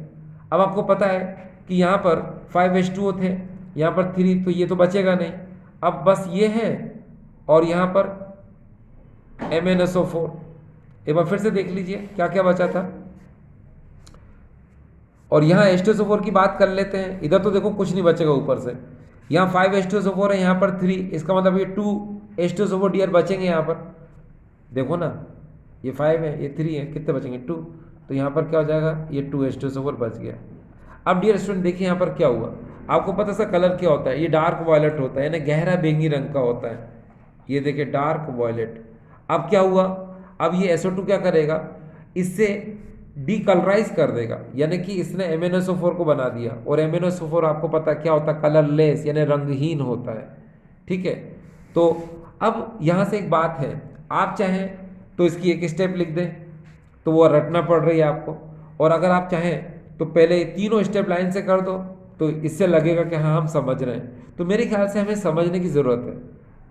अब आपको पता है कि यहाँ पर 5H2O थे, यहाँ पर 3, तो ये तो बचेगा नहीं, अब बस ये है, और यहाँ पर MnSO4। एक बार फिर से देख लीजिए क्या क्या बचा था, और यहाँ H2SO4 की बात कर लेते हैं। इधर तो देखो कुछ नहीं बचेगा ऊपर से, यहाँ 5H2SO4 है, यहाँ पर 3, इसका मतलब ये 2H2SO4 डियर बचेंगे यहाँ पर। देखो ना ये 5 है, ये 3 है, कितने बचेंगे 2, तो यहाँ पर क्या हो जाएगा, ये 2H2SO4 बच गया। अब डियर स्टूडेंट देखिए यहाँ पर क्या हुआ, आपको पता सा कलर क्या होता है, ये डार्क वॉयलेट होता है, यानी गहरा बैंगनी रंग का होता है, ये देखिए डार्क वॉयलेट। अब क्या हुआ, अब ये SO2 क्या करेगा, इससे डीकलराइज कर देगा, यानी कि इसने MnSO4 को बना दिया। और MnSO4 आपको पता क्या होता है, कलरलेस यानी रंगहीन होता है। ठीक है, तो अब यहाँ से एक बात है, आप चाहें तो इसकी एक स्टेप लिख दें तो वो रटना पड़ रही है आपको, और अगर आप चाहें तो पहले तीनों स्टेप लाइन से कर दो तो इससे लगेगा कि हाँ हम समझ रहे हैं। तो मेरे ख्याल से हमें समझने की ज़रूरत है।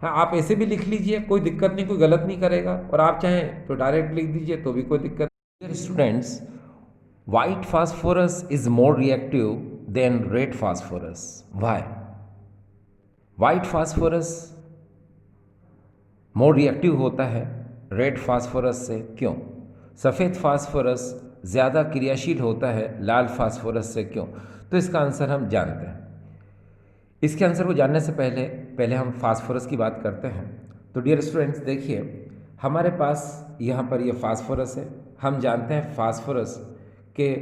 हाँ, आप ऐसे भी लिख लीजिए, कोई दिक्कत नहीं, कोई गलत नहीं करेगा, और आप चाहें तो डायरेक्ट लिख दीजिए तो भी कोई दिक्कत। Dear students, white phosphorus is more reactive than red phosphorus. Why? White phosphorus more reactive होता है रेड फास्फोरस से, क्यों? सफ़ेद फास्फोरस ज़्यादा क्रियाशील होता है लाल फास्फोरस से, क्यों? तो इसका आंसर हम जानते हैं। इसके आंसर को जानने से पहले पहले हम फास्फोरस की बात करते हैं। तो डियर स्टूडेंट्स देखिए, हमारे पास यहाँ पर ये फास्फोरस है। हम जानते हैं फास्फोरस के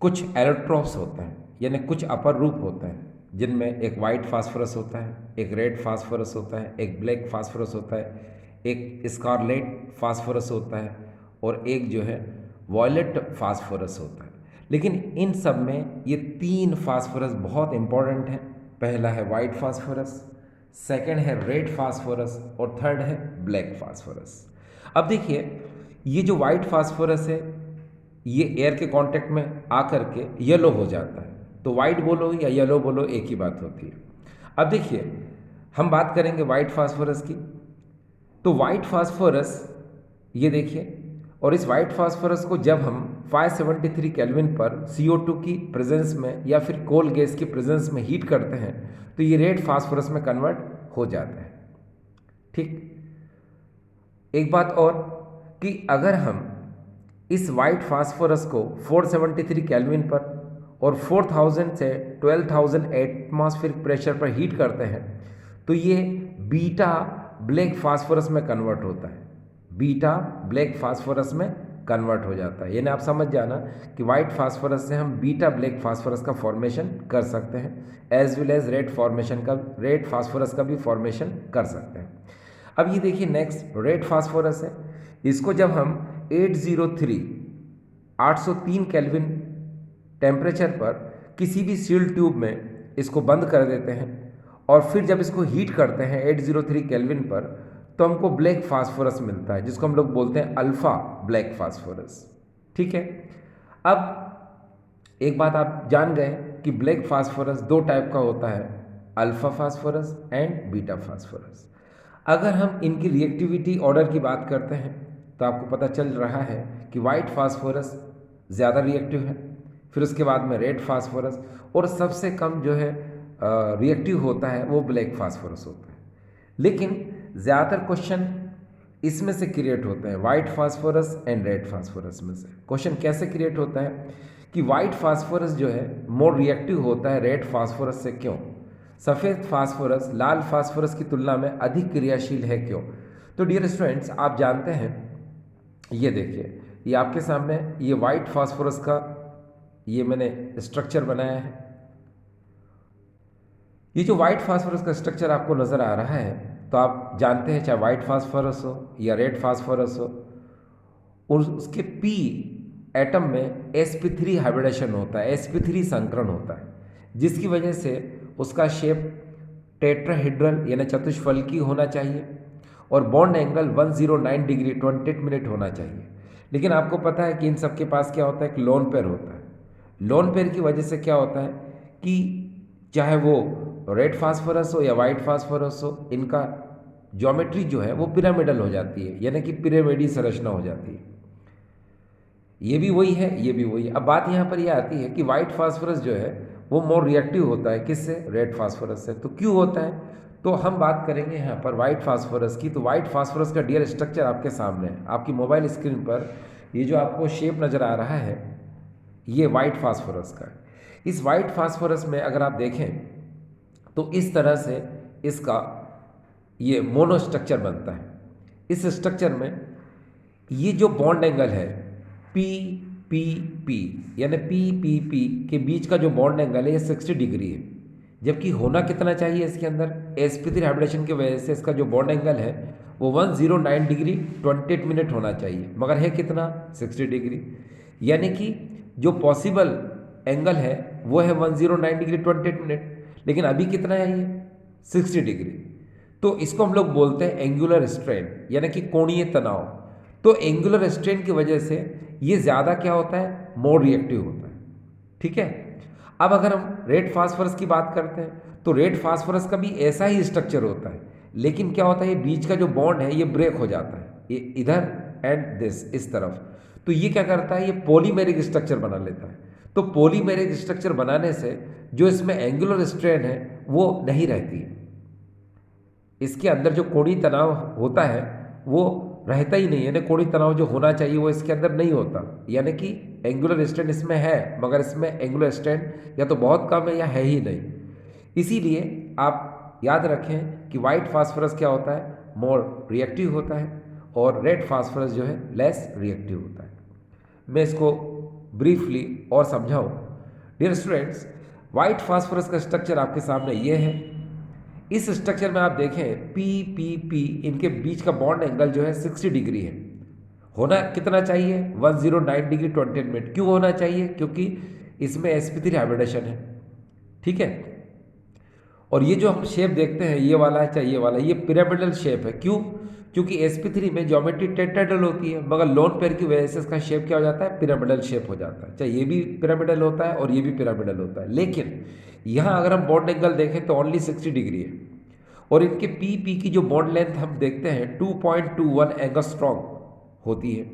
कुछ एलोट्रॉप्स होते हैं, यानी कुछ अपर रूप होते हैं, जिनमें एक वाइट फास्फोरस होता है, एक रेड फास्फोरस होता है, एक ब्लैक फास्फोरस होता है, एक स्कारलेट फास्फोरस होता है, और एक जो है वॉयलेट फास्फोरस होता है। लेकिन इन सब में ये तीन फास्फोरस बहुत इंपॉर्टेंट हैं। पहला है वाइट फास्फोरस, सेकंड है रेड फास्फोरस, और थर्ड है ब्लैक फास्फोरस। अब देखिए, ये जो वाइट फास्फोरस है ये एयर के कांटेक्ट में आकर के येलो हो जाता है। तो वाइट बोलो या येलो बोलो एक ही बात होती है। अब देखिए, हम बात करेंगे वाइट फास्फोरस की। तो वाइट फास्फोरस ये देखिए, और इस वाइट फास्फोरस को जब हम 573 केल्विन पर CO2 की प्रेजेंस में या फिर कोल गैस की प्रेजेंस में हीट करते हैं तो ये रेड फास्फोरस में कन्वर्ट हो जाता है। ठीक, एक बात और कि अगर हम इस वाइट फास्फोरस को 473 केल्विन पर और 4000 से 12000 एटमॉस्फेरिक प्रेशर पर हीट करते हैं तो ये बीटा ब्लैक फास्फोरस में कन्वर्ट होता है, बीटा ब्लैक फास्फोरस में कन्वर्ट हो जाता है। यानी आप समझ जाना कि वाइट फास्फोरस से हम बीटा ब्लैक फास्फोरस का फॉर्मेशन कर सकते हैं, as well as red phosphorus का भी फॉर्मेशन कर सकते हैं। अब ये देखिए, नेक्स्ट रेड फास्फोरस है। इसको जब हम 803 केल्विन टेम्परेचर पर किसी भी सील ट्यूब में इसको बंद कर देते हैं और फिर जब इसको हीट करते हैं 803 केल्विन पर तो हमको ब्लैक फास्फोरस मिलता है, जिसको हम लोग बोलते हैं अल्फा ब्लैक फास्फोरस। ठीक है, अब एक बात आप जान गए कि ब्लैक फास्फोरस दो टाइप का होता है, alpha phosphorus and beta phosphorus. अगर हम इनकी रिएक्टिविटी ऑर्डर की बात करते हैं तो आपको पता चल रहा है कि वाइट फास्फोरस ज़्यादा रिएक्टिव है, फिर उसके बाद में रेड फास्फोरस, और सबसे कम जो है रिएक्टिव होता है वो ब्लैक फास्फोरस होता है। लेकिन ज़्यादातर क्वेश्चन इसमें से क्रिएट होते हैं, white phosphorus and red phosphorus में से। क्वेश्चन कैसे क्रिएट होता है कि वाइट फास्फोरस जो है मोर रिएक्टिव होता है रेड फास्फोरस से, क्यों? सफ़ेद फास्फोरस लाल फास्फोरस की तुलना में अधिक क्रियाशील है, क्यों? तो डियर स्टूडेंट्स, आप जानते हैं, ये देखिए, ये आपके सामने ये वाइट फास्फोरस का ये मैंने स्ट्रक्चर बनाया है। ये जो वाइट फास्फोरस का स्ट्रक्चर आपको नज़र आ रहा है, तो आप जानते हैं चाहे वाइट फास्फोरस हो या रेड फास्फोरस हो, और उसके पी एटम में sp3 हाइब्रिडेशन होता है, sp3 संकरण होता है, जिसकी वजह से उसका शेप टेट्राहेड्रल यानी चतुष्फलकी होना चाहिए और बॉन्ड एंगल 109 डिग्री 28 मिनट होना चाहिए। लेकिन आपको पता है कि इन सब के पास क्या होता है, एक लोन पेयर होता है। लोन पेयर की वजह से क्या होता है कि चाहे वो रेड फास्फोरस हो या वाइट फास्फोरस हो, इनका ज्योमेट्री जो है वो पिरामिडल हो जाती है, यानी कि पिरामिडी संरचना हो जाती है। ये भी वही है, ये भी वही है। अब बात यहाँ पर यह आती है कि वाइट फास्फोरस जो है वो मोर रिएक्टिव होता है किससे, रेड फास्फोरस से। तो क्यों होता है, तो हम बात करेंगे यहाँ पर वाइट फास्फोरस की। तो वाइट फास्फोरस का डियर स्ट्रक्चर आपके सामने है, आपकी मोबाइल स्क्रीन पर ये जो आपको शेप नज़र आ रहा है ये वाइट फास्फोरस का है। इस वाइट फास्फोरस में अगर आप देखें तो इस तरह से इसका ये मोनो स्ट्रक्चर बनता है। इस स्ट्रक्चर में ये जो बॉन्ड एंगल है PPP यानी PPP के बीच का जो बॉन्ड एंगल है ये 60 डिग्री है, जबकि होना कितना चाहिए इसके अंदर, sp3 हाइब्रिडेशन की वजह से इसका जो बॉन्ड एंगल है वो 109 डिग्री 28 मिनट होना चाहिए, मगर है कितना 60 डिग्री। यानी कि जो पॉसिबल एंगल है वो है 109 डिग्री 28 मिनट, लेकिन अभी कितना है ये 60 डिग्री। तो इसको हम लोग बोलते हैं एंगुलर स्ट्रेन, यानी कि कोणीय तनाव। तो एंगुलर स्ट्रेन की वजह से ये ज़्यादा क्या होता है, मोर रिएक्टिव होता है। ठीक है। अब अगर हम रेड फास्फोरस की बात करते हैं तो रेड फास्फोरस का भी ऐसा ही स्ट्रक्चर होता है, लेकिन क्या होता है, ये बीच का जो बॉन्ड है ये ब्रेक हो जाता है, ये इधर एंड दिस इस तरफ। तो ये क्या करता है, ये पॉलीमेरिक स्ट्रक्चर बना लेता है। तो पॉलीमेरिक स्ट्रक्चर बनाने से जो इसमें एंगुलर स्ट्रेन है वो नहीं रहती है, इसके अंदर जो कोणीय तनाव होता है वो रहता ही नहीं, यानी कोणीय तनाव जो होना चाहिए वो इसके अंदर नहीं होता। यानी कि एंगुलर स्ट्रेन इसमें है, मगर इसमें एंगुलर स्ट्रेन या तो बहुत कम है या है ही नहीं। इसीलिए आप याद रखें कि वाइट फास्फोरस क्या होता है, मोर रिएक्टिव होता है, और रेड फास्फोरस जो है लेस रिएक्टिव होता है। मैं इसको ब्रीफली और समझाऊं। डियर स्टूडेंट्स, वाइट फास्फोरस का स्ट्रक्चर आपके सामने ये है। इस स्ट्रक्चर में आप देखें पी पी पी, इनके बीच का बॉन्ड एंगल जो है 60 डिग्री है। होना कितना चाहिए, 109 डिग्री 20 मिनट। क्यों होना चाहिए, क्योंकि इसमें sp3 हाइब्रिडेशन है। ठीक है। और ये जो हम शेप देखते हैं, ये वाला है चाहे ये वाला, ये पिरामिडल शेप है। क्यों, क्योंकि sp3 में ज्योमेट्री टेट्राहेड्रल होती है, मगर लोन पेयर की वजह से इसका शेप क्या हो जाता है, पिरामिडल शेप हो जाता है। चाहे ये भी पिरामिडल होता है और ये भी पिरामिडल होता है, लेकिन यहाँ अगर हम बॉन्ड एंगल देखें तो ओनली 60 डिग्री है। और इनके पी पी की जो बॉन्ड लेंथ हम देखते हैं 2.21 एंगस्ट्रॉम होती है।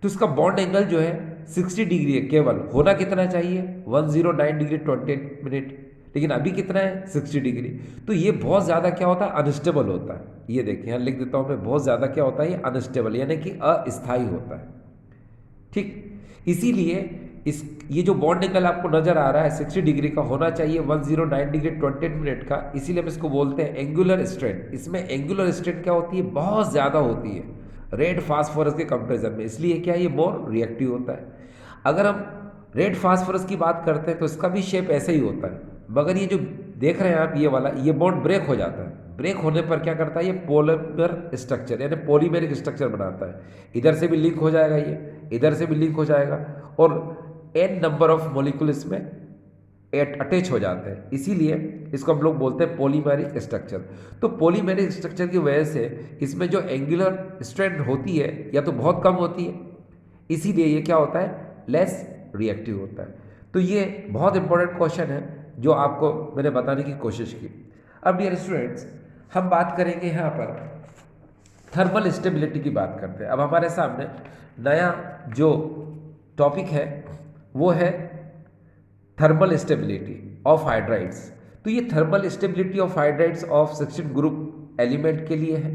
तो इसका बॉन्ड एंगल जो है 60 डिग्री है केवल। होना कितना चाहिए, 109 डिग्री 28 मिनट, लेकिन अभी कितना है 60 डिग्री। तो ये बहुत ज़्यादा क्या होता है, अनस्टेबल होता है। ये देखिए यहाँ लिख देता हूँ मैं, बहुत ज़्यादा क्या होता है, ये अनस्टेबल यानी कि अस्थायी होता है। ठीक, इसीलिए ये जो बॉन्ड एंगल आपको नजर आ रहा है 60 डिग्री का होना चाहिए 109 डिग्री 28 मिनट का, इसीलिए हम इसको बोलते हैं एंगुलर स्ट्रेन। इसमें एंगुलर स्ट्रेन क्या होती है, बहुत ज़्यादा होती है रेड फास्फोरस के कंपेरिजन में, इसलिए क्या है, ये मोर रिएक्टिव होता है। अगर हम रेड फास्फोरस की बात करते हैं तो इसका भी शेप ऐसे ही होता है, मगर ये जो देख रहे हैं आप ये वाला, ये बॉन्ड ब्रेक हो जाता है। ब्रेक होने पर क्या करता है, ये पोलिमर स्ट्रक्चर यानी पॉलीमेरिक स्ट्रक्चर बनाता है। इधर से भी लिंक हो जाएगा, ये इधर से भी लिंक हो जाएगा, और n नंबर ऑफ मॉलिक्यूल इसमें अटैच हो जाते हैं, इसीलिए इसको हम लोग बोलते हैं पॉलीमेरिक स्ट्रक्चर। तो पॉलीमेरिक स्ट्रक्चर की वजह से इसमें जो एंगुलर स्ट्रेंथ होती है या तो बहुत कम होती है, इसीलिए ये क्या होता है, लेस रिएक्टिव होता है। तो ये बहुत इंपॉर्टेंट क्वेश्चन है जो आपको मैंने बताने की कोशिश की। अब डियर स्टूडेंट्स, हम बात करेंगे यहाँ पर थर्मल स्टेबिलिटी की बात करते हैं। अब हमारे सामने नया जो टॉपिक है वो है थर्मल स्टेबिलिटी ऑफ हाइड्राइड्स। तो ये thermal stability of hydrides of 16 group element के लिए है,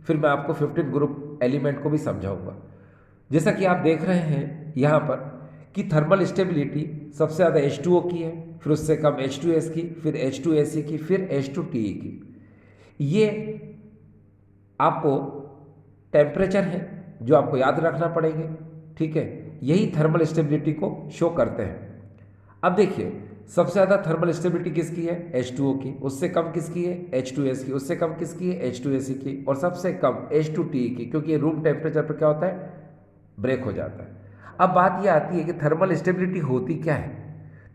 फिर मैं आपको 15 ग्रुप एलिमेंट को भी समझाऊंगा। जैसा कि आप देख रहे हैं यहाँ पर कि थर्मल स्टेबिलिटी सबसे ज़्यादा H2O की है, फिर उससे कम H2S की, फिर H2Ase की, फिर H2Te की। ये आपको टेम्परेचर है जो आपको याद रखना पड़ेंगे। ठीक है, यही थर्मल स्टेबिलिटी को शो करते हैं। अब देखिए, सबसे ज़्यादा थर्मल स्टेबिलिटी किसकी है, H2O की, उससे कम किसकी है, H2S की, उससे कम किसकी है, H2Ase की, और सबसे कम H2Te की, क्योंकि ये रूम टेम्परेचर पर क्या होता है, ब्रेक हो जाता है। अब बात ये आती है कि थर्मल स्टेबिलिटी होती क्या है।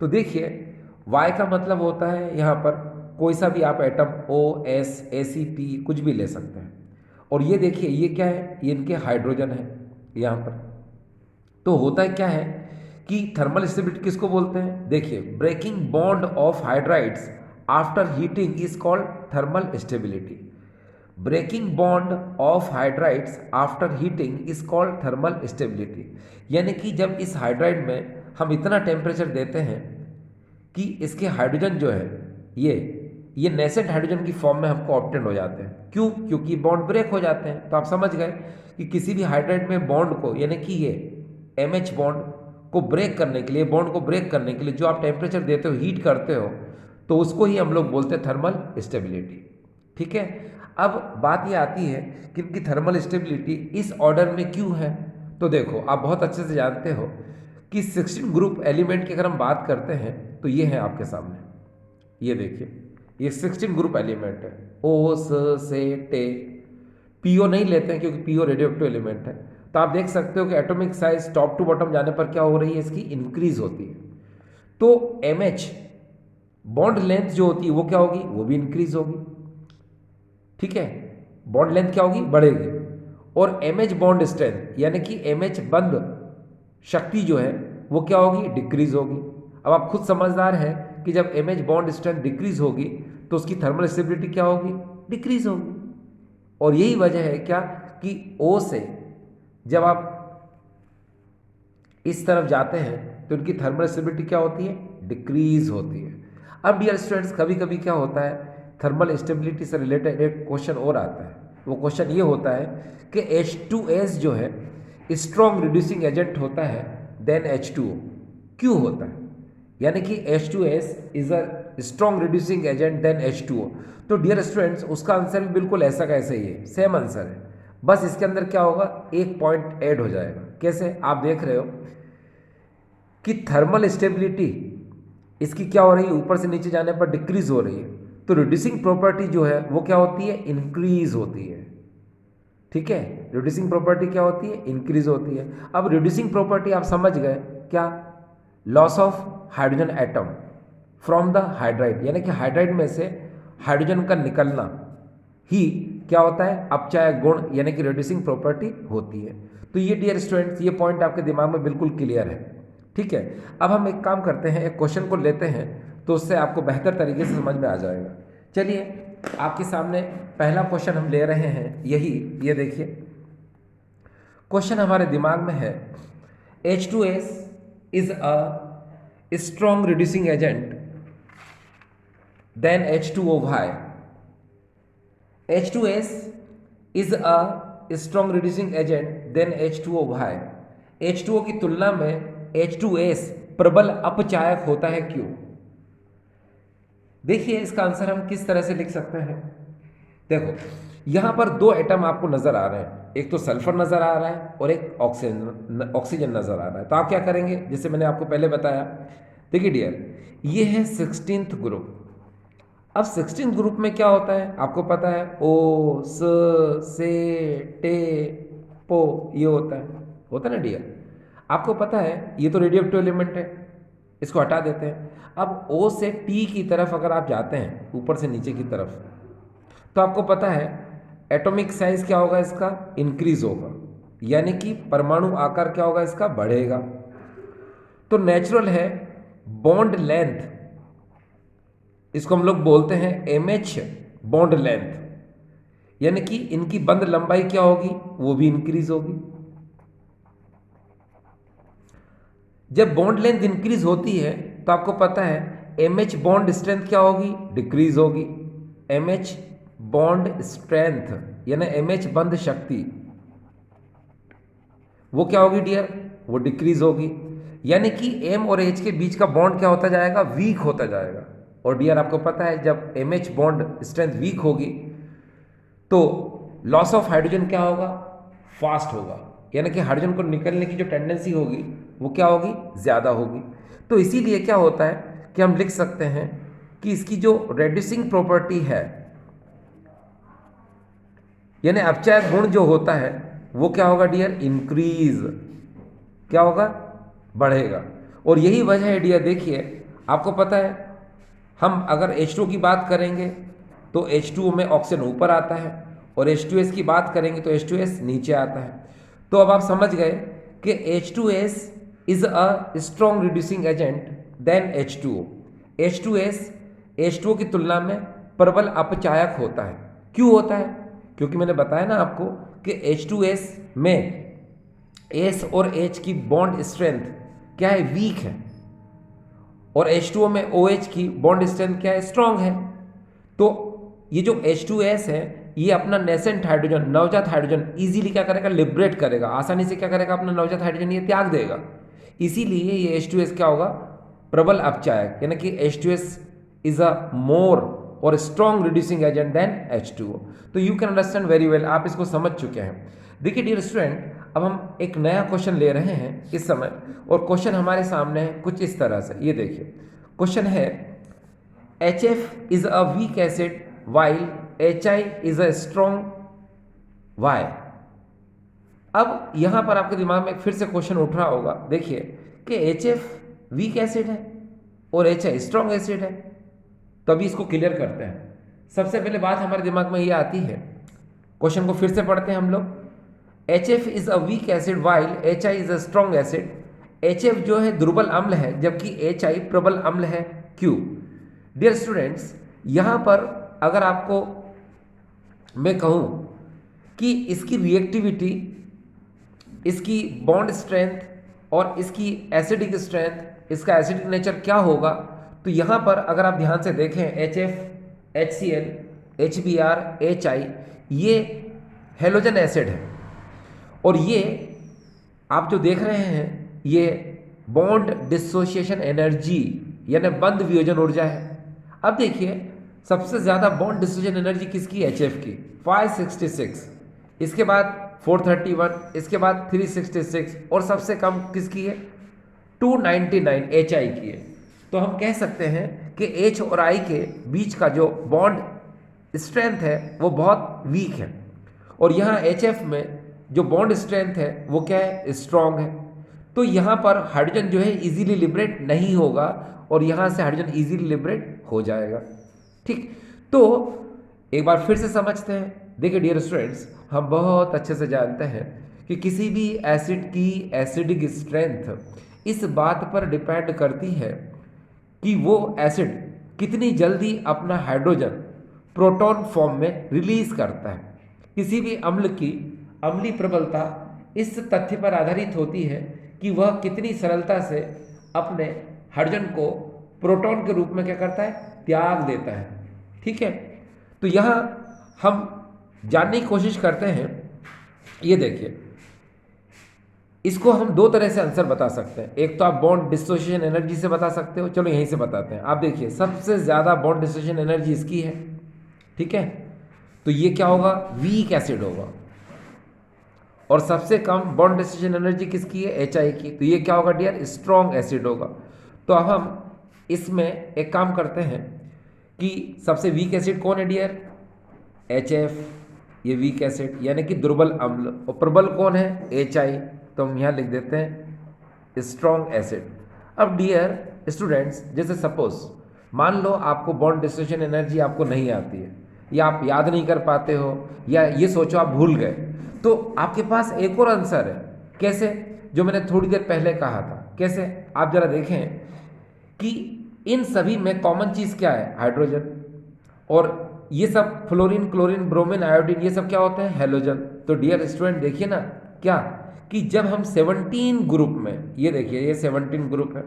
तो देखिए, Y का मतलब होता है यहाँ पर कोई सा भी आप एटम OS ACP कुछ भी ले सकते हैं, और ये देखिए ये क्या है, ये इनके हाइड्रोजन है यहाँ पर। तो होता है क्या है कि थर्मल स्टेबिलिटी किसको बोलते हैं, देखिए breaking bond of hydrides after heating is called thermal stability. Breaking bond of hydrides after heating is called thermal stability. यानी कि जब इस हाइड्राइड में हम इतना टेम्परेचर देते हैं कि इसके हाइड्रोजन जो है ये नेसेंट हाइड्रोजन की फॉर्म में हमको ऑब्टेन हो जाते हैं। क्यों, क्योंकि बॉन्ड ब्रेक हो जाते हैं। तो आप समझ गए कि किसी भी हाइड्राइड में बॉन्ड को, यानी कि ये MH बॉन्ड को ब्रेक करने के लिए, बॉन्ड को ब्रेक करने के लिए जो आप टेम्परेचर देते हो, हीट करते हो, तो उसको ही हम लोग बोलते हैं थर्मल स्टेबिलिटी। ठीक है। अब बात ये आती है कि इनकी थर्मल स्टेबिलिटी इस ऑर्डर में क्यों है। तो देखो, आप बहुत अच्छे से जानते हो कि 16 ग्रुप एलिमेंट की अगर हम बात करते हैं तो ये है आपके सामने, ये देखिए, ये 16 ग्रुप एलिमेंट है, O S Se Te PO नहीं लेते हैं क्योंकि पीओ रेडियो एक्टिव एलिमेंट है। तो आप देख सकते हो कि atomic size top to bottom जाने पर क्या हो रही है, इसकी इंक्रीज होती है। तो एम एच बॉन्ड लेंथ जो होती है वो क्या होगी, वो भी इंक्रीज होगी। ठीक है, बॉन्ड लेंथ क्या होगी, बढ़ेगी। और एम एच बॉन्ड स्ट्रेंथ यानी कि एम एच बंद शक्ति जो है वो क्या होगी, डिक्रीज होगी। अब आप खुद समझदार हैं कि जब M H bond strength decrease होगी तो उसकी थर्मल स्टेबिलिटी क्या होगी, डिक्रीज होगी। और यही वजह है क्या कि ओ से जब आप इस तरफ जाते हैं तो उनकी थर्मल स्टेबिलिटी क्या होती है, डिक्रीज होती है। अब डियर स्टूडेंट्स, कभी कभी क्या होता है, थर्मल स्टेबिलिटी से रिलेटेड एक क्वेश्चन और आता है। वो क्वेश्चन ये होता है कि H2S जो है स्ट्रॉन्ग रिड्यूसिंग एजेंट होता है देन H2O, क्यों होता है? यानी कि H2S is a strong reducing agent than H2O। तो डियर स्टूडेंट्स, उसका आंसर भी बिल्कुल ऐसा का ऐसा ही है, सेम आंसर है। बस इसके अंदर क्या होगा, एक पॉइंट ऐड हो जाएगा। कैसे? आप देख रहे हो कि थर्मल स्टेबिलिटी इसकी क्या हो रही है, ऊपर से नीचे जाने पर डिक्रीज हो रही है। तो रिड्यूसिंग प्रॉपर्टी जो है वो क्या होती है, इंक्रीज होती है। ठीक है, रिड्यूसिंग प्रॉपर्टी क्या होती है, इंक्रीज होती है। अब रिड्यूसिंग प्रॉपर्टी आप समझ गए क्या, loss of hydrogen atom from the hydride, यानी कि हाइड्राइड में से हाइड्रोजन का निकलना ही क्या होता है, अपचायक गुण यानी कि रिड्यूसिंग प्रॉपर्टी होती है। तो ये डियर स्टूडेंट्स, ये पॉइंट आपके दिमाग में बिल्कुल क्लियर है। ठीक है, अब हम एक काम करते हैं, एक क्वेश्चन को लेते हैं तो उससे आपको बेहतर तरीके से समझ में आ जाएगा। चलिए, आपके सामने पहला क्वेश्चन हम ले रहे हैं, यही ये देखिए। क्वेश्चन हमारे दिमाग में है, H2S is a strong reducing agent than H2O। Why? H2S is a strong reducing agent than H2O। Why? H2O की तुलना में H2S प्रबल अपचायक होता है, क्यों? देखिए, इसका आंसर हम किस तरह से लिख सकते हैं। देखो, यहां पर दो एटम आपको नजर आ रहे हैं, एक तो सल्फर नजर आ रहा है और एक ऑक्सीजन नजर आ रहा है। तो आप क्या करेंगे, जैसे मैंने आपको पहले बताया, देखिए डियर, ये है 16th ग्रुप। अब 16th ग्रुप में क्या होता है आपको पता है, ओ स से टे पो, ये होता है ना डियर। आपको पता है ये तो रेडियोएक्टिव एलिमेंट है, इसको हटा देते हैं। अब ओ से टी की तरफ अगर आप जाते हैं, ऊपर से नीचे की तरफ, तो आपको पता है एटॉमिक साइज क्या होगा, इसका इंक्रीज होगा, यानी कि परमाणु आकार क्या होगा, इसका बढ़ेगा। तो नेचुरल है बॉन्ड लेंथ, इसको हम लोग बोलते हैं MH बॉन्ड लेंथ, यानी कि इनकी बंध लंबाई क्या होगी, वो भी इंक्रीज होगी। जब बॉन्ड लेंथ इंक्रीज होती है तो आपको पता है MH बॉन्ड स्ट्रेंथ क्या होगी, डिक्रीज होगी। MH बॉन्ड स्ट्रेंथ यानी MH बंध शक्ति वो क्या होगी डियर, वो डिक्रीज होगी। यानी कि M और H के बीच का बॉन्ड क्या होता जाएगा, वीक होता जाएगा। और डियर आपको पता है जब MH बॉन्ड स्ट्रेंथ वीक होगी तो लॉस ऑफ हाइड्रोजन क्या होगा, फास्ट होगा, यानी कि हाइड्रोजन को निकलने की जो टेंडेंसी होगी वो क्या होगी, ज़्यादा होगी। तो इसीलिए क्या होता है कि हम लिख सकते हैं कि इसकी जो रेड्यूसिंग प्रॉपर्टी है यानी अपचायक गुण जो होता है वो क्या होगा डियर, इंक्रीज, क्या होगा, बढ़ेगा। और यही वजह है डियर, देखिए आपको पता है हम अगर H2 की बात करेंगे तो H2O में ऑक्सीजन ऊपर आता है और H2S की बात करेंगे तो H2S नीचे आता है। तो अब आप समझ गए कि H2S is a strong reducing agent than H2O। H2S H2O की तुलना में प्रबल अपचायक होता है, क्यों होता है? क्योंकि मैंने बताया ना आपको कि H2S में S और H की बॉन्ड स्ट्रेंथ क्या है, वीक है, और H2O में OH की बॉन्ड स्ट्रेंथ क्या है, स्ट्रांग है। तो ये जो H2S है ये अपना नेसेंट हाइड्रोजन, नवजात हाइड्रोजन इजीली क्या करेगा, लिबरेट करेगा, आसानी से क्या करेगा, अपना नवजात हाइड्रोजन ये त्याग देगा। इसीलिए ये H2S क्या होगा, प्रबल अपचायक, यानी कि H2S इज अ मोर और strong reducing agent than H2O। तो you can understand very well, आप इसको समझ चुके हैं। देखिए डियर स्टूडेंट, अब हम एक नया क्वेश्चन ले रहे हैं इस समय, और क्वेश्चन हमारे सामने है कुछ इस तरह से। ये देखिए क्वेश्चन है, HF is a weak acid while HI is a strong why. अब यहां पर आपके दिमाग में फिर से क्वेश्चन उठ रहा होगा, देखिए कि HF वीक एसिड है और HI स्ट्रॉन्ग एसिड है, तो अभी इसको क्लियर करते हैं। सबसे पहले बात हमारे दिमाग में ये आती है, क्वेश्चन को फिर से पढ़ते हैं हम लोग। HF is a weak acid while HI is a strong acid. HF जो है दुर्बल अम्ल है जबकि HI प्रबल अम्ल है, क्यों? डियर स्टूडेंट्स, यहां पर अगर आपको मैं कहूं कि इसकी रिएक्टिविटी, इसकी बॉन्ड स्ट्रेंथ और इसकी एसिडिक स्ट्रेंथ, इसका एसिडिक नेचर क्या होगा, तो यहाँ पर अगर आप ध्यान से देखें HF, HCl, HBr, HI ये हेलोजन एसिड है और ये आप जो देख रहे हैं ये बॉन्ड डिसोसिएशन एनर्जी यानी बंद वियोजन ऊर्जा है। अब देखिए सबसे ज़्यादा बॉन्ड डिसोसिएशन एनर्जी किसकी? HF की 566, इसके बाद 431, इसके बाद 366 और सबसे कम किसकी है? 299 HI की है। तो हम कह सकते हैं कि H और I के बीच का जो बॉन्ड स्ट्रेंथ है वो बहुत वीक है और यहाँ HF में जो बॉन्ड स्ट्रेंथ है वो क्या है? स्ट्रॉन्ग है। तो यहाँ पर हाइड्रोजन जो है इजीली लिबरेट नहीं होगा और यहाँ से हाइड्रोजन इजीली लिबरेट हो जाएगा। ठीक, तो एक बार फिर से समझते हैं। देखिए डियर स्टूडेंट्स, हम बहुत अच्छे से जानते हैं कि किसी भी एसिड की एसिडिक स्ट्रेंथ इस बात पर डिपेंड करती है कि वो एसिड कितनी जल्दी अपना हाइड्रोजन प्रोटॉन फॉर्म में रिलीज करता है। किसी भी अम्ल की अम्लीय प्रबलता इस तथ्य पर आधारित होती है कि वह कितनी सरलता से अपने हाइड्रोजन को प्रोटॉन के रूप में क्या करता है? त्याग देता है। ठीक है, तो यहाँ हम जानने की कोशिश करते हैं। ये देखिए, इसको हम दो तरह से आंसर बता सकते हैं। एक तो आप बॉन्ड डिसोसिएशन एनर्जी से बता सकते हो, चलो यहीं से बताते हैं। आप देखिए सबसे ज़्यादा बॉन्ड डिसोसिएशन एनर्जी इसकी है, ठीक है, तो ये क्या होगा? वीक एसिड होगा। और सबसे कम बॉन्ड डिसोसिएशन एनर्जी किसकी है? HI की, तो ये क्या होगा डियर? स्ट्रॉन्ग एसिड होगा। तो अब हम इसमें एक काम करते हैं कि सबसे वीक एसिड कौन है डियर? HF, ये वीक एसिड यानी कि दुर्बल अम्ल। और प्रबल कौन है? HI, तो हम यहाँ लिख देते हैं स्ट्रॉन्ग एसिड। अब डियर स्टूडेंट्स, जैसे सपोज मान लो आपको बॉन्ड डिसोसिएशन एनर्जी आपको नहीं आती है या आप याद नहीं कर पाते हो या ये सोचो आप भूल गए, तो आपके पास एक और आंसर है। कैसे? जो मैंने थोड़ी देर पहले कहा था। कैसे? आप जरा देखें कि इन सभी में कॉमन चीज़ क्या है? हाइड्रोजन। और ये सब फ्लोरीन, क्लोरीन, ब्रोमीन, आयोडीन, ये सब क्या होते हैं? हेलोजन। तो डियर स्टूडेंट देखिए ना क्या कि जब हम 17 ग्रुप में, ये देखिए ये 17 ग्रुप है,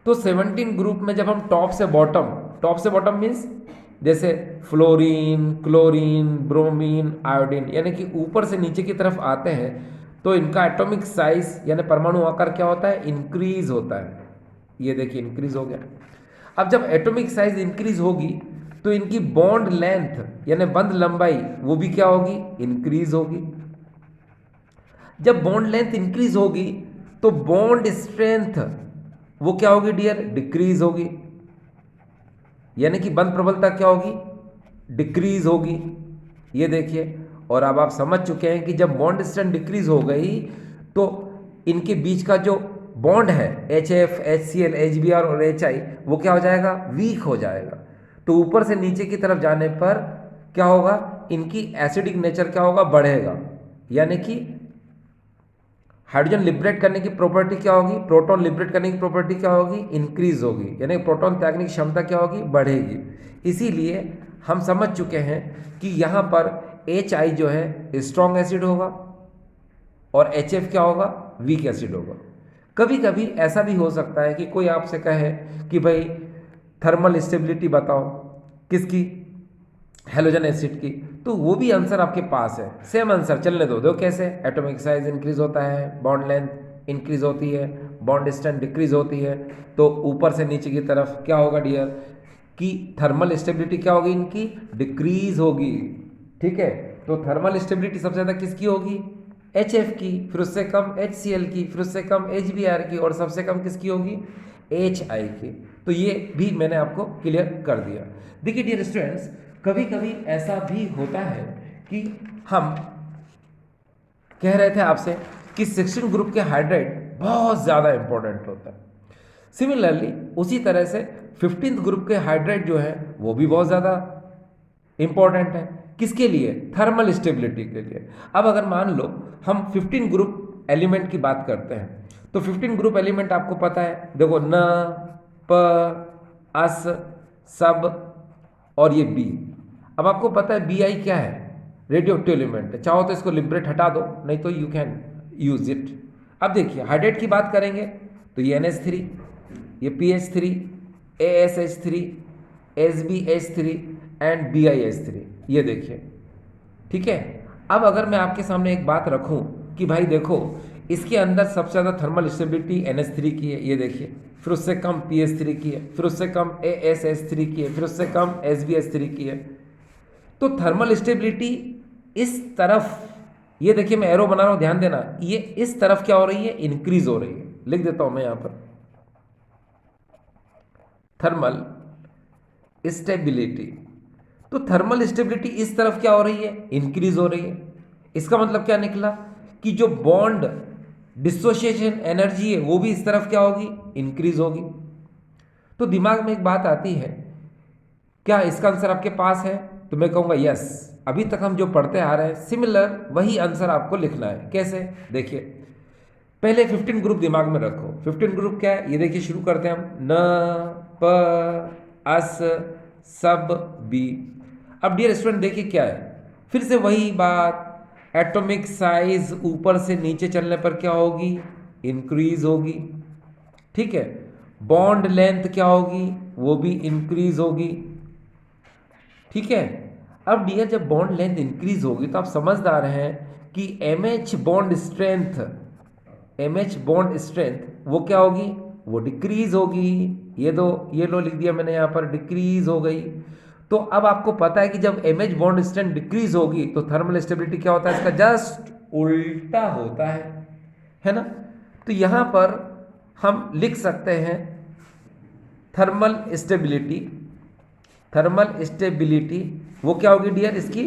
तो 17 ग्रुप में जब हम टॉप से बॉटम मीन्स जैसे फ्लोरीन, क्लोरीन, ब्रोमीन, आयोडीन यानी कि ऊपर से नीचे की तरफ आते हैं, तो इनका एटॉमिक साइज यानी परमाणु आकार क्या होता है? इंक्रीज होता है। ये देखिए इंक्रीज हो गया। अब जब एटॉमिक साइज इंक्रीज होगी तो इनकी बॉन्ड लेंथ यानी बंध लंबाई वो भी क्या होगी? इंक्रीज होगी। जब बॉन्ड लेंथ इंक्रीज होगी तो बॉन्ड स्ट्रेंथ वो क्या होगी डियर? डिक्रीज होगी। यानी कि बंध प्रबलता क्या होगी? डिक्रीज होगी। ये देखिए, और अब आप समझ चुके हैं कि जब बॉन्ड स्ट्रेंथ डिक्रीज हो गई तो इनके बीच का जो बॉन्ड है HF, HCl, HBr और HI वो क्या हो जाएगा? वीक हो जाएगा। तो ऊपर से नीचे की तरफ जाने पर क्या होगा? इनकी एसिडिक नेचर क्या होगा? बढ़ेगा। यानी कि हाइड्रोजन लिबरेट करने की प्रॉपर्टी क्या होगी? प्रोटॉन लिबरेट करने की प्रॉपर्टी क्या होगी? इंक्रीज होगी। यानी प्रोटॉन त्यागने की क्षमता क्या होगी? बढ़ेगी। इसीलिए हम समझ चुके हैं कि यहाँ पर HI जो है स्ट्रॉन्ग एसिड होगा और HF क्या होगा? वीक एसिड होगा। कभी कभी ऐसा भी हो सकता है कि कोई आपसे कहे कि भाई थर्मल स्टेबिलिटी बताओ, किसकी? हेलोजन एसिड की, तो वो भी आंसर आपके पास है। सेम आंसर चलने दो। दो कैसे? एटॉमिक साइज इंक्रीज होता है, बॉन्ड लेंथ इंक्रीज होती है, बॉन्ड स्ट्रेंथ डिक्रीज होती है, तो ऊपर से नीचे की तरफ क्या होगा डियर? कि थर्मल स्टेबिलिटी क्या होगी? इनकी डिक्रीज होगी। ठीक है, तो थर्मल स्टेबिलिटी सबसे ज़्यादा किसकी होगी? HF की, फिर उससे कम HCl की, फिर उससे कम HBr की और सबसे कम किसकी होगी? HI की। तो ये भी मैंने आपको क्लियर कर दिया। देखिए डियर स्टूडेंट्स, कभी कभी ऐसा भी होता है कि हम कह रहे थे आपसे कि 16 ग्रुप के हाइड्राइड बहुत ज़्यादा इंपॉर्टेंट होता है। सिमिलरली उसी तरह से 15th ग्रुप के हाइड्राइड जो है वो भी बहुत ज़्यादा इंपॉर्टेंट है। किसके लिए? थर्मल स्टेबिलिटी के लिए। अब अगर मान लो हम 15 ग्रुप एलिमेंट की बात करते हैं तो 15 ग्रुप एलिमेंट आपको पता है, देखो न, प, अस, सब और ये बी। अब आपको पता है बी आई क्या है? रेडियो एक्टिव एलिमेंट है। चाहो तो इसको लिबरेट हटा दो, नहीं तो यू कैन यूज इट। अब देखिए हाइड्रेट की बात करेंगे तो ये NH3, ये PH3, ASH3, SbH3 and BiH3, ये देखिए। ठीक है। अब अगर मैं आपके सामने एक बात रखूं कि भाई देखो इसके अंदर सबसे ज़्यादा थर्मल स्टेबिलिटी NH3 की है, ये देखिए, फिर उससे कम PH3 की है, फिर उससे कम ASH3 की है, फिर उससे कम SbH3 की है। तो थर्मल स्टेबिलिटी इस तरफ, ये देखिए मैं एरो बना रहा हूं, ध्यान देना, ये इस तरफ क्या हो रही है? इंक्रीज हो रही है। लिख देता हूं मैं यहां पर, थर्मल स्टेबिलिटी। तो थर्मल स्टेबिलिटी इस तरफ क्या हो रही है? इंक्रीज हो रही है। इसका मतलब क्या निकला कि जो बॉन्ड डिसोसिएशन एनर्जी है वो भी इस तरफ क्या होगी? इंक्रीज होगी। तो दिमाग में एक बात आती है, क्या इसका आंसर आपके पास है? तो मैं कहूंगा यस। अभी तक हम जो पढ़ते आ रहे हैं सिमिलर वही आंसर आपको लिखना है। कैसे? देखिए पहले 15 ग्रुप दिमाग में रखो। 15 ग्रुप क्या है? ये देखिए, शुरू करते हैं हम, न, प, अस, सब, बी। अब डियर स्टूडेंट देखिए क्या है, फिर से वही बात, एटॉमिक साइज ऊपर से नीचे चलने पर क्या होगी? इंक्रीज होगी। ठीक है। बॉन्ड लेंथ क्या होगी? वो भी इंक्रीज होगी। ठीक है। अब डियर जब बॉन्ड लेंथ इंक्रीज होगी तो आप समझदार हैं कि MH bond strength, MH bond strength वो क्या होगी? वो डिक्रीज होगी। ये लो लिख दिया मैंने यहाँ पर, डिक्रीज हो गई। तो अब आपको पता है कि जब एमएच बॉन्ड स्ट्रेंथ डिक्रीज होगी तो थर्मल स्टेबिलिटी क्या होता है? इसका जस्ट उल्टा होता है ना। तो यहाँ पर हम लिख सकते हैं थर्मल स्टेबिलिटी, थर्मल स्टेबिलिटी वो क्या होगी डियर? इसकी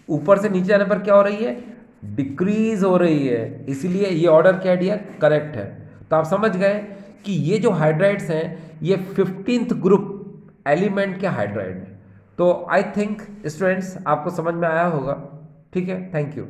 ऊपर से नीचे जाने पर क्या हो रही है? डिक्रीज हो रही है। इसलिए ये ऑर्डर क्या है डियर? करेक्ट है। तो आप समझ गए कि ये जो हाइड्राइड्स हैं ये 15th ग्रुप एलिमेंट के हाइड्राइड हैं। तो आई थिंक स्टूडेंट्स आपको समझ में आया होगा। ठीक है, थैंक यू।